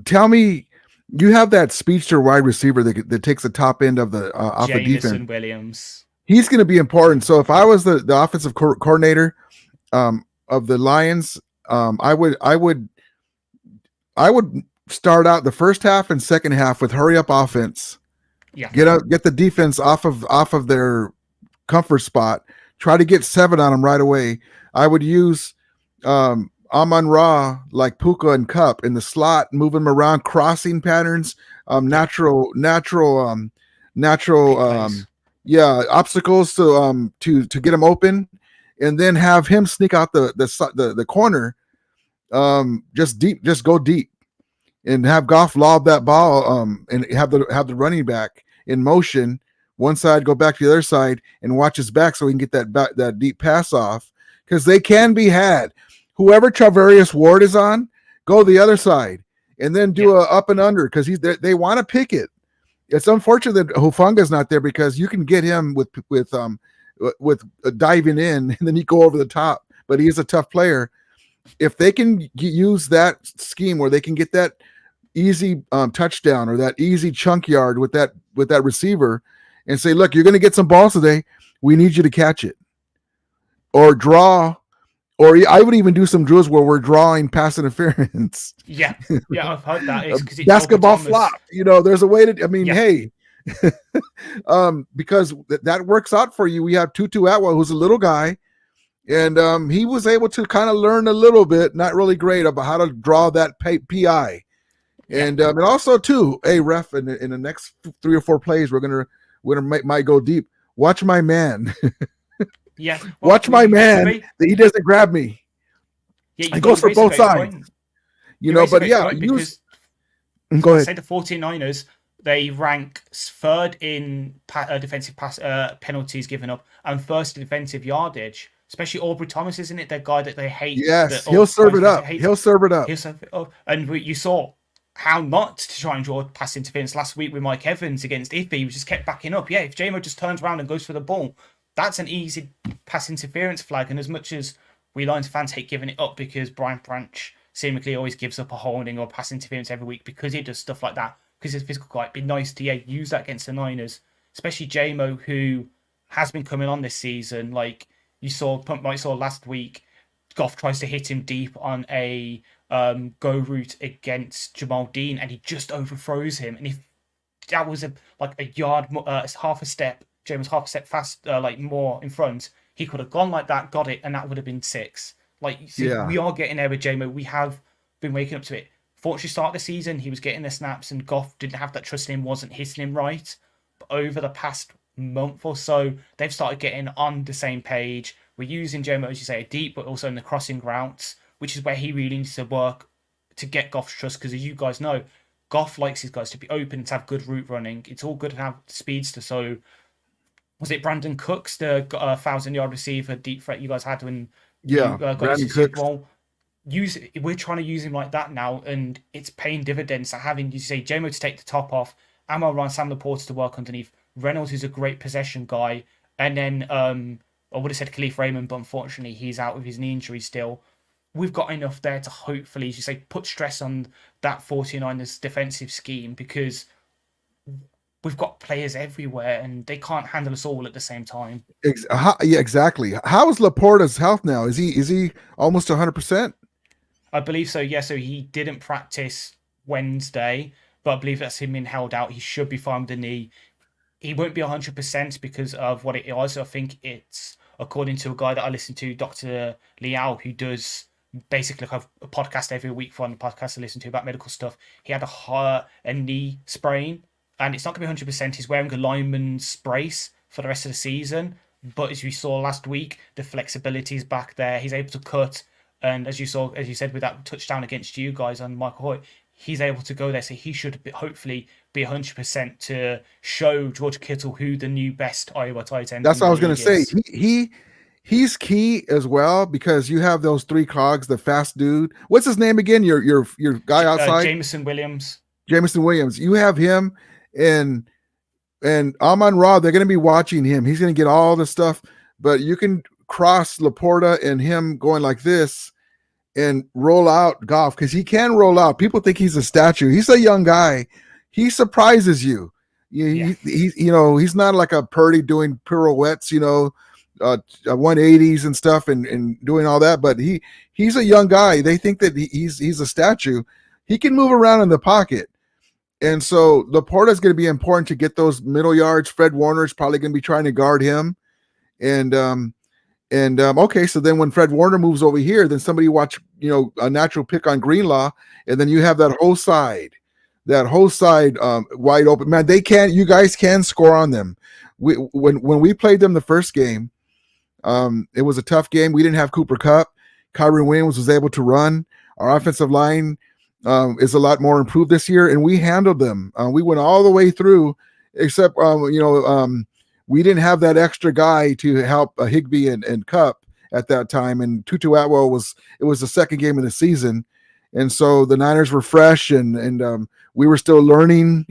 B: Tell me, you have that speedster wide receiver that takes the top end of the off the defense.
E: Williams.
B: He's going to be important. So if I was the offensive coordinator of the Lions, I would start out the first half and second half with hurry up offense.
E: Yeah.
B: Get the defense off of their comfort spot. Try to get 7 on them right away. I would use Amon-Ra like Puka and Cup in the slot, move them around, crossing patterns, natural obstacles to get him open, and then have him sneak out the corner, just go deep. And have Goff lob that ball, and have the running back in motion, one side go back to the other side, and watch his back so he can get that deep pass off because they can be had. Whoever Charvarius Ward is on, go the other side and then do a up and under because they want to pick it. It's unfortunate that Hufanga's not there because you can get him with diving in and then you go over the top. But he is a tough player. If they can use that scheme where they can get that easy touchdown or that easy chunk yard with that receiver and say, look, you're going to get some balls today. We need you to catch it or draw. Or I would even do some drills where we're drawing pass interference.
E: Yeah, I've heard that. It's
B: basketball flop. There's a way to. Hey, because that works out for you. We have Tutu Atwell, who's a little guy, and he was able to kind of learn a little bit, not really great, about how to draw that PI. And also too, hey ref, in the next 3 or 4 plays, we're gonna might go deep. watch my man.
E: Yeah,
B: Watch my man.
E: agree.
B: That he doesn't
E: Yeah,
B: watch my man. That he doesn't grab me.
E: Yeah,
B: It goes for both sides. But yeah,
E: because
B: go ahead.
E: say the 49ers, they rank third in defensive pass penalties given up and first in defensive yardage. Especially Aubrey Thomas, isn't it? The guy that they hate.
B: Yes, he'll serve it up. He'll serve it up.
E: And you saw how not to try and draw pass interference last week with Mike Evans against Iffy. He just kept backing up. Yeah, if JMO just turns around and goes for the ball, that's an easy pass interference flag. And as much as we Lions fans hate giving it up because Brian Branch seemingly always gives up a holding or pass interference every week because he does stuff like that, because he's a physical guy, it'd be nice to use that against the Niners, especially JMO, who has been coming on this season. Like you saw last week, Goff tries to hit him deep on a go route against Jamal Dean, and he just overthrows him. And if that was a yard, half a step, James half a step fast, more in front, he could have gone like that, got it, and that would have been 6. We are getting there with JMO. We have been waking up to it. Fortunately, start of the season, he was getting the snaps, and Goff didn't have that trust in him, wasn't hitting him right. But over the past month or so, they've started getting on the same page. We're using JMO, as you say, deep, but also in the crossing routes, which is where he really needs to work to get Goff's trust. Because as you guys know, Goff likes his guys to be open, to have good route running. It's all good to have speedster. So was it Brandon Cooks, the 1,000-yard receiver deep threat you guys had when got to the Super Bowl? We're trying to use him like that now, and it's paying dividends. So having, you say, JMO to take the top off, Amon Ryan, Sam Laporta to work underneath, Reynolds, who's a great possession guy, and then I would have said Khalif Raymond, but unfortunately he's out with his knee injury still. We've got enough there to hopefully, as you say, put stress on that 49ers defensive scheme, because we've got players everywhere and they can't handle us all at the same time.
B: Yeah, exactly. How is Laporta's health now? Is he almost 100%?
E: I believe so, yeah. So he didn't practice Wednesday, but I believe that's him being held out. He should be fine with the knee. He won't be 100% because of what it is. I think it's, according to a guy that I listen to, Dr. Liao, who does basically a podcast every week for the podcast I listen to about medical stuff. He had a knee sprain, and it's not going to be 100%. He's wearing a lineman's brace for the rest of the season. But as we saw last week, the flexibility is back there. He's able to cut. And as you said, with that touchdown against you guys on Michael Hoyt, he's able to go there. So he should hopefully be 100% to show George Kittle who the new best Iowa tight end.
B: That's what I was going to say. He's key as well, because you have those 3 cogs, the fast dude. What's his name again? Your guy outside?
E: Jameson Williams.
B: You have him and Amon-Ra. They're going to be watching him. He's going to get all the stuff, but you can cross Laporta and him going like this and roll out Goff, because he can roll out. People think he's a statue. He's a young guy. He surprises you. He's not like a Purdy doing pirouettes, 180s and stuff and doing all that, but he's a young guy. They think that he's a statue. He can move around in the pocket. And so Laporta is going to be important to get those middle yards. Fred Warner is probably going to be trying to guard him. Okay, so then when Fred Warner moves over here, then somebody watch, a natural pick on Greenlaw, and then you have that whole side wide open. Man, you guys can score on them. When we played them the first game, it was a tough game. We didn't have Cooper Kupp. Kyrie Williams was able to run. Our offensive line is a lot more improved this year, and we handled them. We went all the way through, except we didn't have that extra guy to help Higbee and Kupp at that time. And Tutu Atwell was the second game of the season, and so the Niners were fresh, and we were still learning.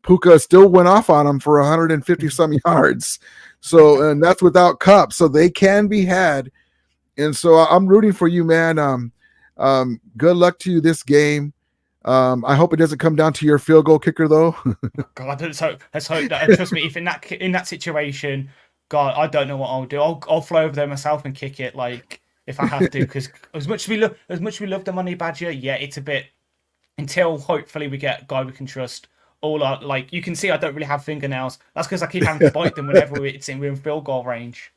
B: Puka still went off on them for 150 some yards. So, and that's without Kupp. So they can be had. And so I'm rooting for you, man. Good luck to you this game. I hope it doesn't come down to your field goal kicker, though.
E: God, let's hope that. Trust me, if in that situation, God, I don't know what I'll do. I'll fly over there myself and kick it, if I have to. Because as much as we love the Money Badger, yeah, it's a bit, until hopefully we get a guy we can trust. You can see I don't really have fingernails. That's because I keep having to bite them whenever we're in field goal range.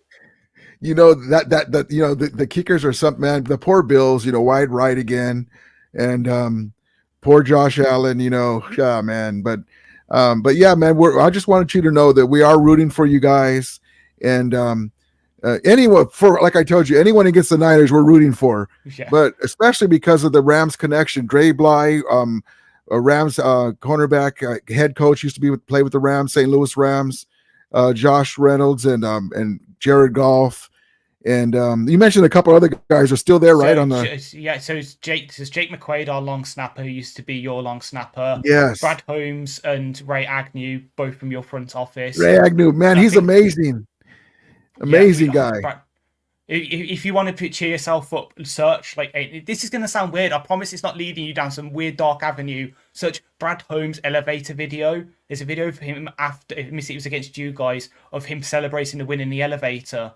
E: The kickers are something, man. The poor Bills, wide right again, and poor Josh Allen, man. But
B: But yeah, man, I just wanted you to know that we are rooting for you guys, and anyone, for like I told you, anyone against the Niners, we're rooting for.
E: Yeah.
B: But especially because of the Rams connection, Dre Bly, a Rams cornerback, head coach, used to play with the Rams, St. Louis Rams. Josh Reynolds and Jared Goff, and you mentioned a couple other guys are still there, right?
E: So it's Jake McQuaid, our long snapper, who used to be your long snapper.
B: Yes.
E: Brad Holmes and Ray Agnew, both from your front office.
B: Ray Agnew, man, he's amazing. Amazing guy.
E: Brad, if you want to cheer yourself up, search, like, this is going to sound weird. I promise it's not leading you down some weird dark avenue. Search Brad Holmes elevator video. There's a video for him after it was against you guys of him celebrating the win in the elevator,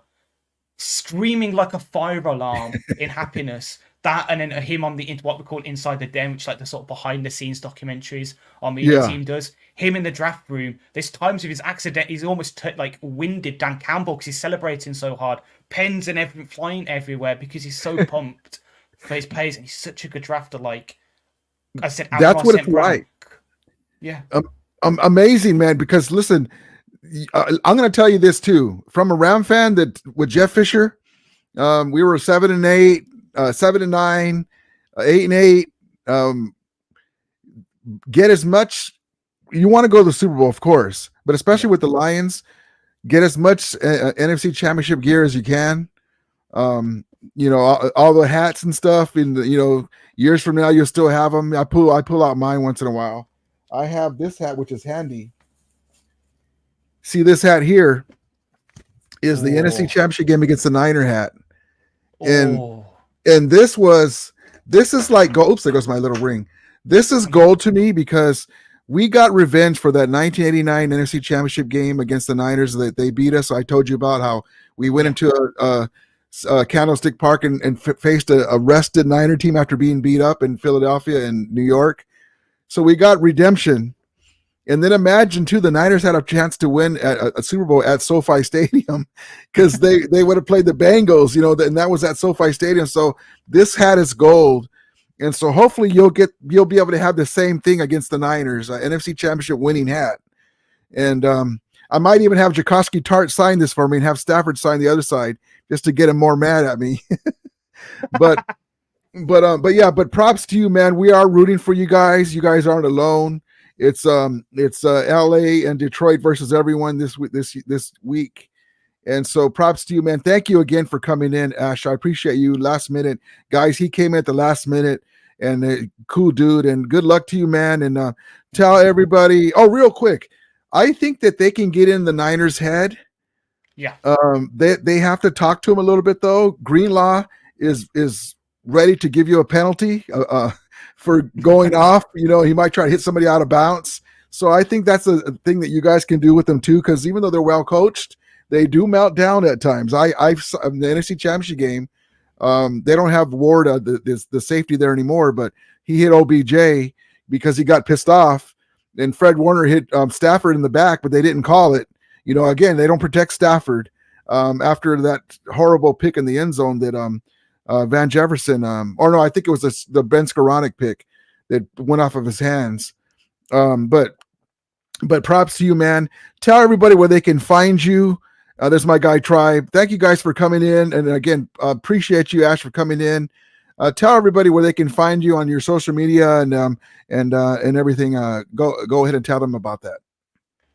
E: screaming like a fire alarm in happiness. That, and then him on what we call Inside the Den, which is like the sort of behind the scenes documentaries our media team does. Him in the draft room. There's times of his accident, he's almost winded Dan Campbell because he's celebrating so hard. Pens and everything flying everywhere because he's so pumped for his plays, and he's such a good drafter. Like I said,
B: that's what it's like.
E: Yeah,
B: amazing, man. Because listen, I'm going to tell you this too, from a Ram fan, that with Jeff Fisher, we were 7-8. 7-9, 8-8. Get as much. You want to go to the Super Bowl, of course, but especially with the Lions, get as much NFC Championship gear as you can. All the hats and stuff. And years from now, you'll still have them. I pull out mine once in a while. I have this hat, which is handy. See, this hat here is the NFC Championship game against the Niner hat, and this is like gold. Oops, there goes my little ring. This is gold to me because we got revenge for that 1989 NFC Championship game against the Niners that they beat us. So I told you about how we went into a Candlestick Park and faced a rested Niner team after being beat up in Philadelphia and New York. So we got redemption. And then imagine, too, the Niners had a chance to win a Super Bowl at SoFi Stadium because they would have played the Bengals, and that was at SoFi Stadium. So this hat is gold. And so hopefully you'll be able to have the same thing against the Niners, NFC Championship winning hat. And I might even have Jacoski Tart sign this for me and have Stafford sign the other side just to get him more mad at me. But But props to you, man. We are rooting for you guys. You guys aren't alone. It's LA and Detroit versus everyone this week. And so props to you, man. Thank you again for coming in, Ash. I appreciate you. Last minute. Guys, he came in at the last minute, and cool dude, and good luck to you, man. And tell everybody, real quick, I think that they can get in the Niners' head.
E: Yeah.
B: They have to talk to him a little bit, though. Greenlaw is ready to give you a penalty for going off. He might try to hit somebody out of bounds. So I think that's a thing that you guys can do with them too, because even though they're well coached, they do melt down at times. I've in the NFC Championship game, they don't have Ward, the safety there anymore, but he hit OBJ because he got pissed off, and Fred Warner hit Stafford in the back, but they didn't call it. Again, they don't protect Stafford after that horrible pick in the end zone that Van Jefferson, I think it was the Ben Skoranek pick that went off of his hands. But props to you, man. Tell everybody where they can find you. There's my guy Tribe. Thank you guys for coming in, and again, appreciate you, Ash, for coming in. Tell everybody where they can find you on your social media and everything. Go ahead and tell them about that.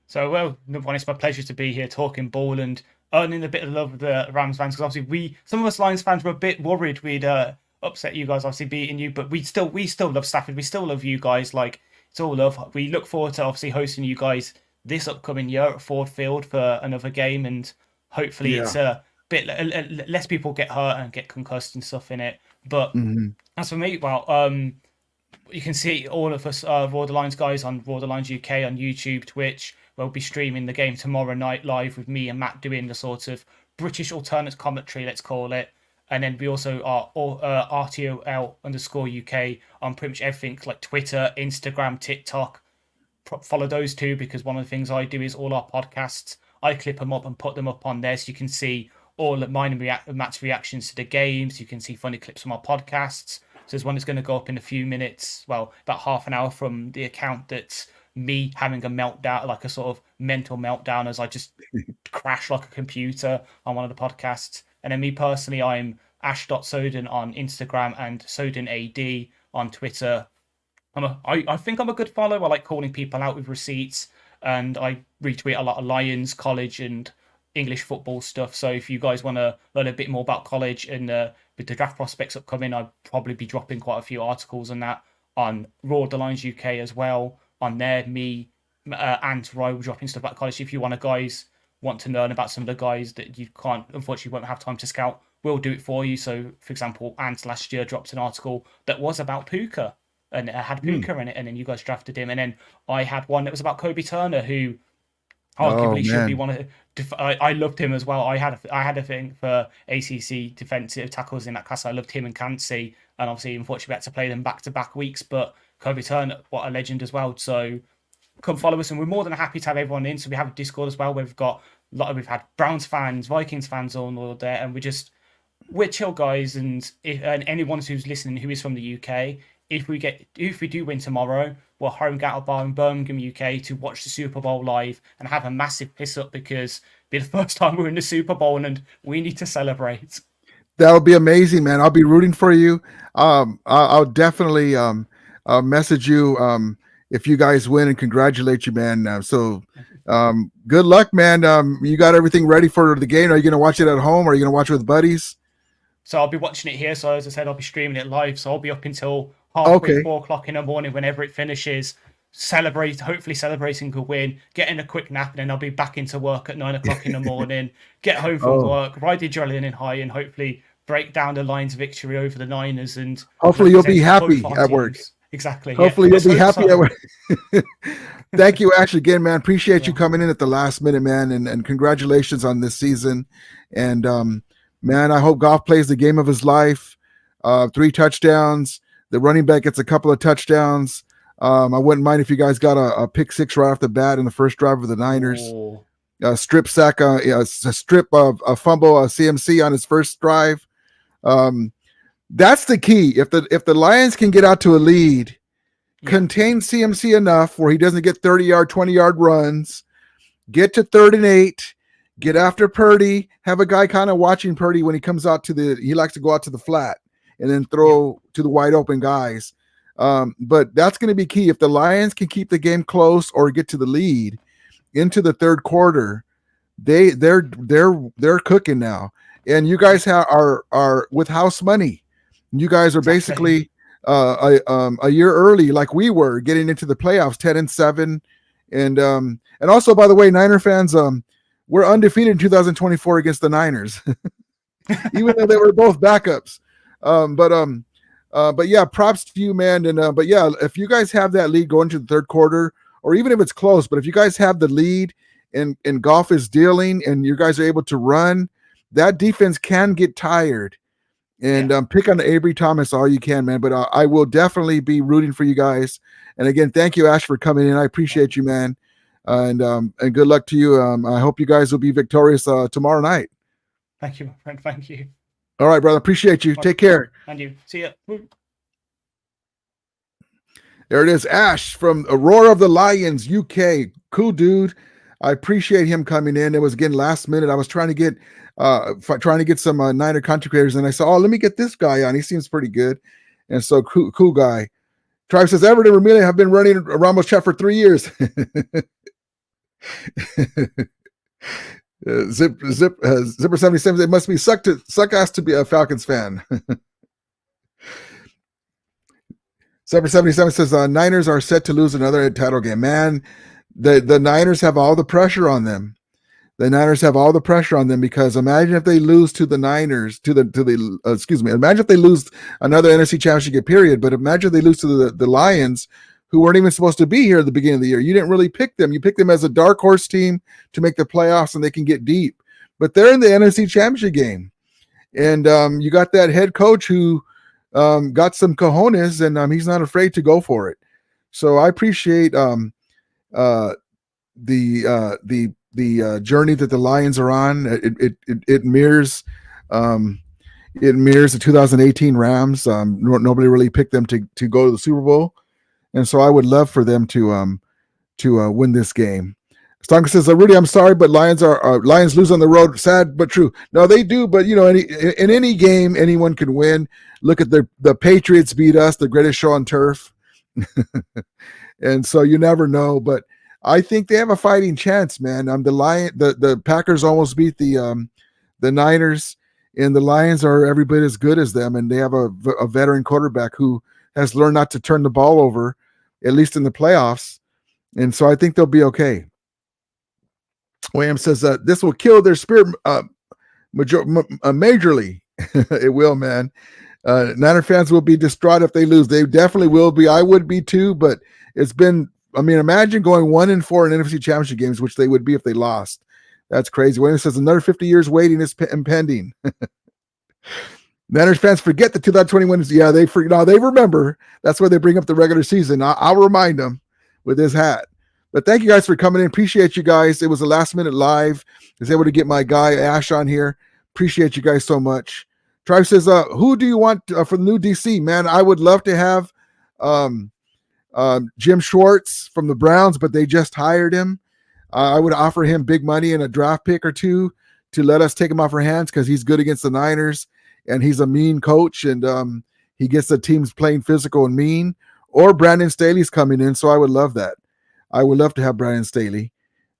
E: So, well, number one, it's my pleasure to be here talking ball and earning a bit of love of the Rams fans, because obviously some of us Lions fans were a bit worried we'd upset you guys, obviously beating you, but we still love Stafford. We still love you guys. Like, it's all love. We look forward to obviously hosting you guys this upcoming year at Ford Field for another game, and hopefully it's a bit less people get hurt and get concussed and stuff in it. But as for me, well, you can see all of us Raw the Lions guys on Raw the Lions UK on YouTube, Twitch. We'll be streaming the game tomorrow night live with me and Matt doing the sort of British alternate commentary, let's call it. And then we also are RTOL_UK on pretty much everything like Twitter, Instagram, TikTok. Follow those two, because one of the things I do is all our podcasts, I clip them up and put them up on there, so you can see all of mine and Matt's reactions to the games. You can see funny clips from our podcasts. So there's one that's going to go up in a few minutes, well, about half an hour from the account that's me having a meltdown, like a sort of mental meltdown, as I just crash like a computer on one of the podcasts. And then me personally, I'm ash.soden on Instagram and sodenad on Twitter. I think I'm a good follow. I like calling people out with receipts, and I retweet a lot of Lions, college, and English football stuff. So if you guys want to learn a bit more about college and with the draft prospects upcoming, I'll probably be dropping quite a few articles on that on Raw the Lions UK as well. On there, me and Ryan will dropping stuff about college. If you want to learn about some of the guys that you can't, unfortunately, won't have time to scout, we'll do it for you. So, for example, Ant last year dropped an article that was about Puka, and it had Puka in it, and then you guys drafted him. And then I had one that was about Kobe Turner, who arguably should be one of. I loved him as well. I had a thing for ACC defensive tackles in that class. I loved him and Cansey, and obviously, unfortunately, we had to play them back-to-back weeks. But Kobe Turner, what a legend as well. So come follow us, and we're more than happy to have everyone in. So we have a Discord as well, where we've had Browns fans, Vikings fans all there, and we're chill guys. And anyone who's listening who is from the UK, if we do win tomorrow, we'll home Gattle Bar in Birmingham, UK, to watch the Super Bowl live and have a massive piss up, because it'll be the first time we're in the Super Bowl and we need to celebrate.
B: That would be amazing, man. I'll be rooting for you. I'll definitely message you if you guys win and congratulate you, man. Good luck, man. You got everything ready for the game? Are you going to watch it at home? Or are you going to watch it with buddies?
E: So I'll be watching it here. So as I said, I'll be streaming it live. So I'll be up until 4 o'clock in the morning, whenever it finishes, hopefully celebrating a win, getting a quick nap, and then I'll be back into work at 9 o'clock in the morning, get home from work, ride the adrenaline high, and hopefully break down the Lions' victory over the Niners. And
B: hopefully you'll be happy at work.
E: Exactly.
B: Hopefully you'll be happy at work. Thank you, Ash, again, man. Appreciate you coming in at the last minute, man, and congratulations on this season. And man, I hope Goff plays the game of his life. 3 touchdowns. The running back gets a couple of touchdowns. I wouldn't mind if you guys got a pick 6 right off the bat in the first drive of the Niners. A strip sack, a strip of a fumble, a CMC on his first drive. That's the key. If the Lions can get out to a lead, contain CMC enough where he doesn't get 30-yard, 20-yard runs, get to 3rd and 8, get after Purdy, have a guy kind of watching Purdy when he comes out he likes to go out to the flat and then throw to the wide open guys. But that's going to be key. If the Lions can keep the game close or get to the lead into the third quarter, they're cooking now. And you guys are with house money. You guys are basically a year early, like we were, getting into the playoffs, 10-7. And also, by the way, Niner fans, we're undefeated in 2024 against the Niners, even though they were both backups. But yeah, props to you, man. And but yeah, if you guys have that lead going to the third quarter, or even if it's close, but if you guys have the lead and Goff is dealing and you guys are able to run, that defense can get tired. And pick on Avery Thomas all you can, man. But I will definitely be rooting for you guys. And again, thank you, Ash, for coming in. I appreciate you, man. And good luck to you. I hope you guys will be victorious tomorrow night.
E: Thank you, my friend. Thank you.
B: All right, brother. Appreciate you. Take care.
E: And you. See ya.
B: There it is, Ash from Roar of the Lions, UK. Cool dude. I appreciate him coming in. It was, again, last minute. I was trying to get some Niner content creators, and I said, let me get this guy on. He seems pretty good. And so cool guy. Tribe says, Everton and Ramirez have been running Ramos chat for 3 years. Zipper 77, it must be suck ass to be a Falcons fan. Zipper 77 says Niners are set to lose another title game. Man, the Niners have all the pressure on them. The Niners have all the pressure on them, because imagine if they lose to the Niners, imagine if they lose another NFC Championship period, but imagine if they lose to the Lions, who weren't even supposed to be here at the beginning of the year. You didn't really pick them. You picked them as a dark horse team to make the playoffs and they can get deep. But they're in the NFC Championship game. And you got that head coach who got some cojones, and he's not afraid to go for it. So I appreciate the journey that the Lions are on. It mirrors the 2018 Rams. Nobody really picked them to go to the Super Bowl, and so I would love for them to to win this game. Stonka says, Rudy, I'm sorry, but Lions lose on the road. Sad but true. No, they do, but in any game, anyone can win. Look at the Patriots beat us, the greatest show on turf. And so you never know, but I think they have a fighting chance, man. The Packers almost beat the Niners, and the Lions are every bit as good as them, and they have a veteran quarterback who has learned not to turn the ball over, at least in the playoffs. And so I think they'll be okay. William says this will kill their spirit majorly. It will, man. Niner fans will be distraught if they lose. They definitely will be. I would be too, but it's been, imagine going 1-4 in NFC Championship games, which they would be if they lost. That's crazy. William says another 50 years waiting is impending. Niners fans forget the 2021. Yeah, they remember. That's why they bring up the regular season. I'll remind them with his hat. But thank you guys for coming in. Appreciate you guys. It was a last minute live. I was able to get my guy Ash on here. Appreciate you guys so much. Tribe says, who do you want for the new DC? Man, I would love to have Jim Schwartz from the Browns, but they just hired him. I would offer him big money and a draft pick or two to let us take him off our hands because he's good against the Niners and he's a mean coach and he gets the teams playing physical and mean. Or Brandon Staley's coming in, so I would love that. I would love to have Brandon Staley,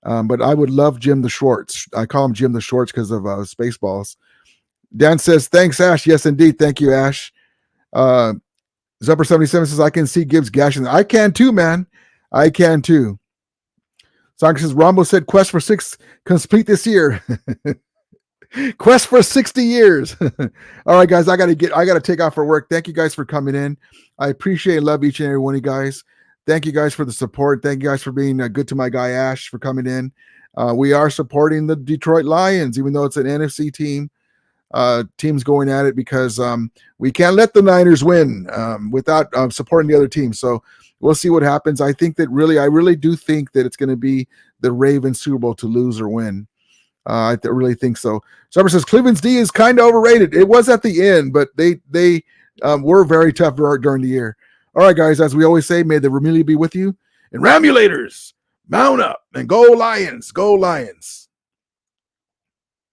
B: but I would love Jim the Schwartz. I call him Jim the Schwartz because of Spaceballs. Dan says, thanks, Ash. Yes, indeed. Thank you, Ash. Zupper77 says, I can see Gibbs gashing. I can too, man. I can too. Song says, Rombo said, quest for 6 complete this year. Quest for 60 years. All right, guys, I gotta take off for work. Thank you guys for coming in. I appreciate and love each and every one of you guys. Thank you guys for the support. Thank you guys for being good to my guy Ash for coming in. We are supporting the Detroit Lions, even though it's an NFC team. Teams going at it because we can't let the Niners win without supporting the other team. So we'll see what happens. I really do think that it's going to be the Ravens Super Bowl to lose or win. I really think so. Summer says Cleveland's D is kind of overrated. It was at the end, but they were very tough during the year. All right, guys, as we always say, may the Ramelia be with you. And Ramulators, mount up and go Lions, go Lions.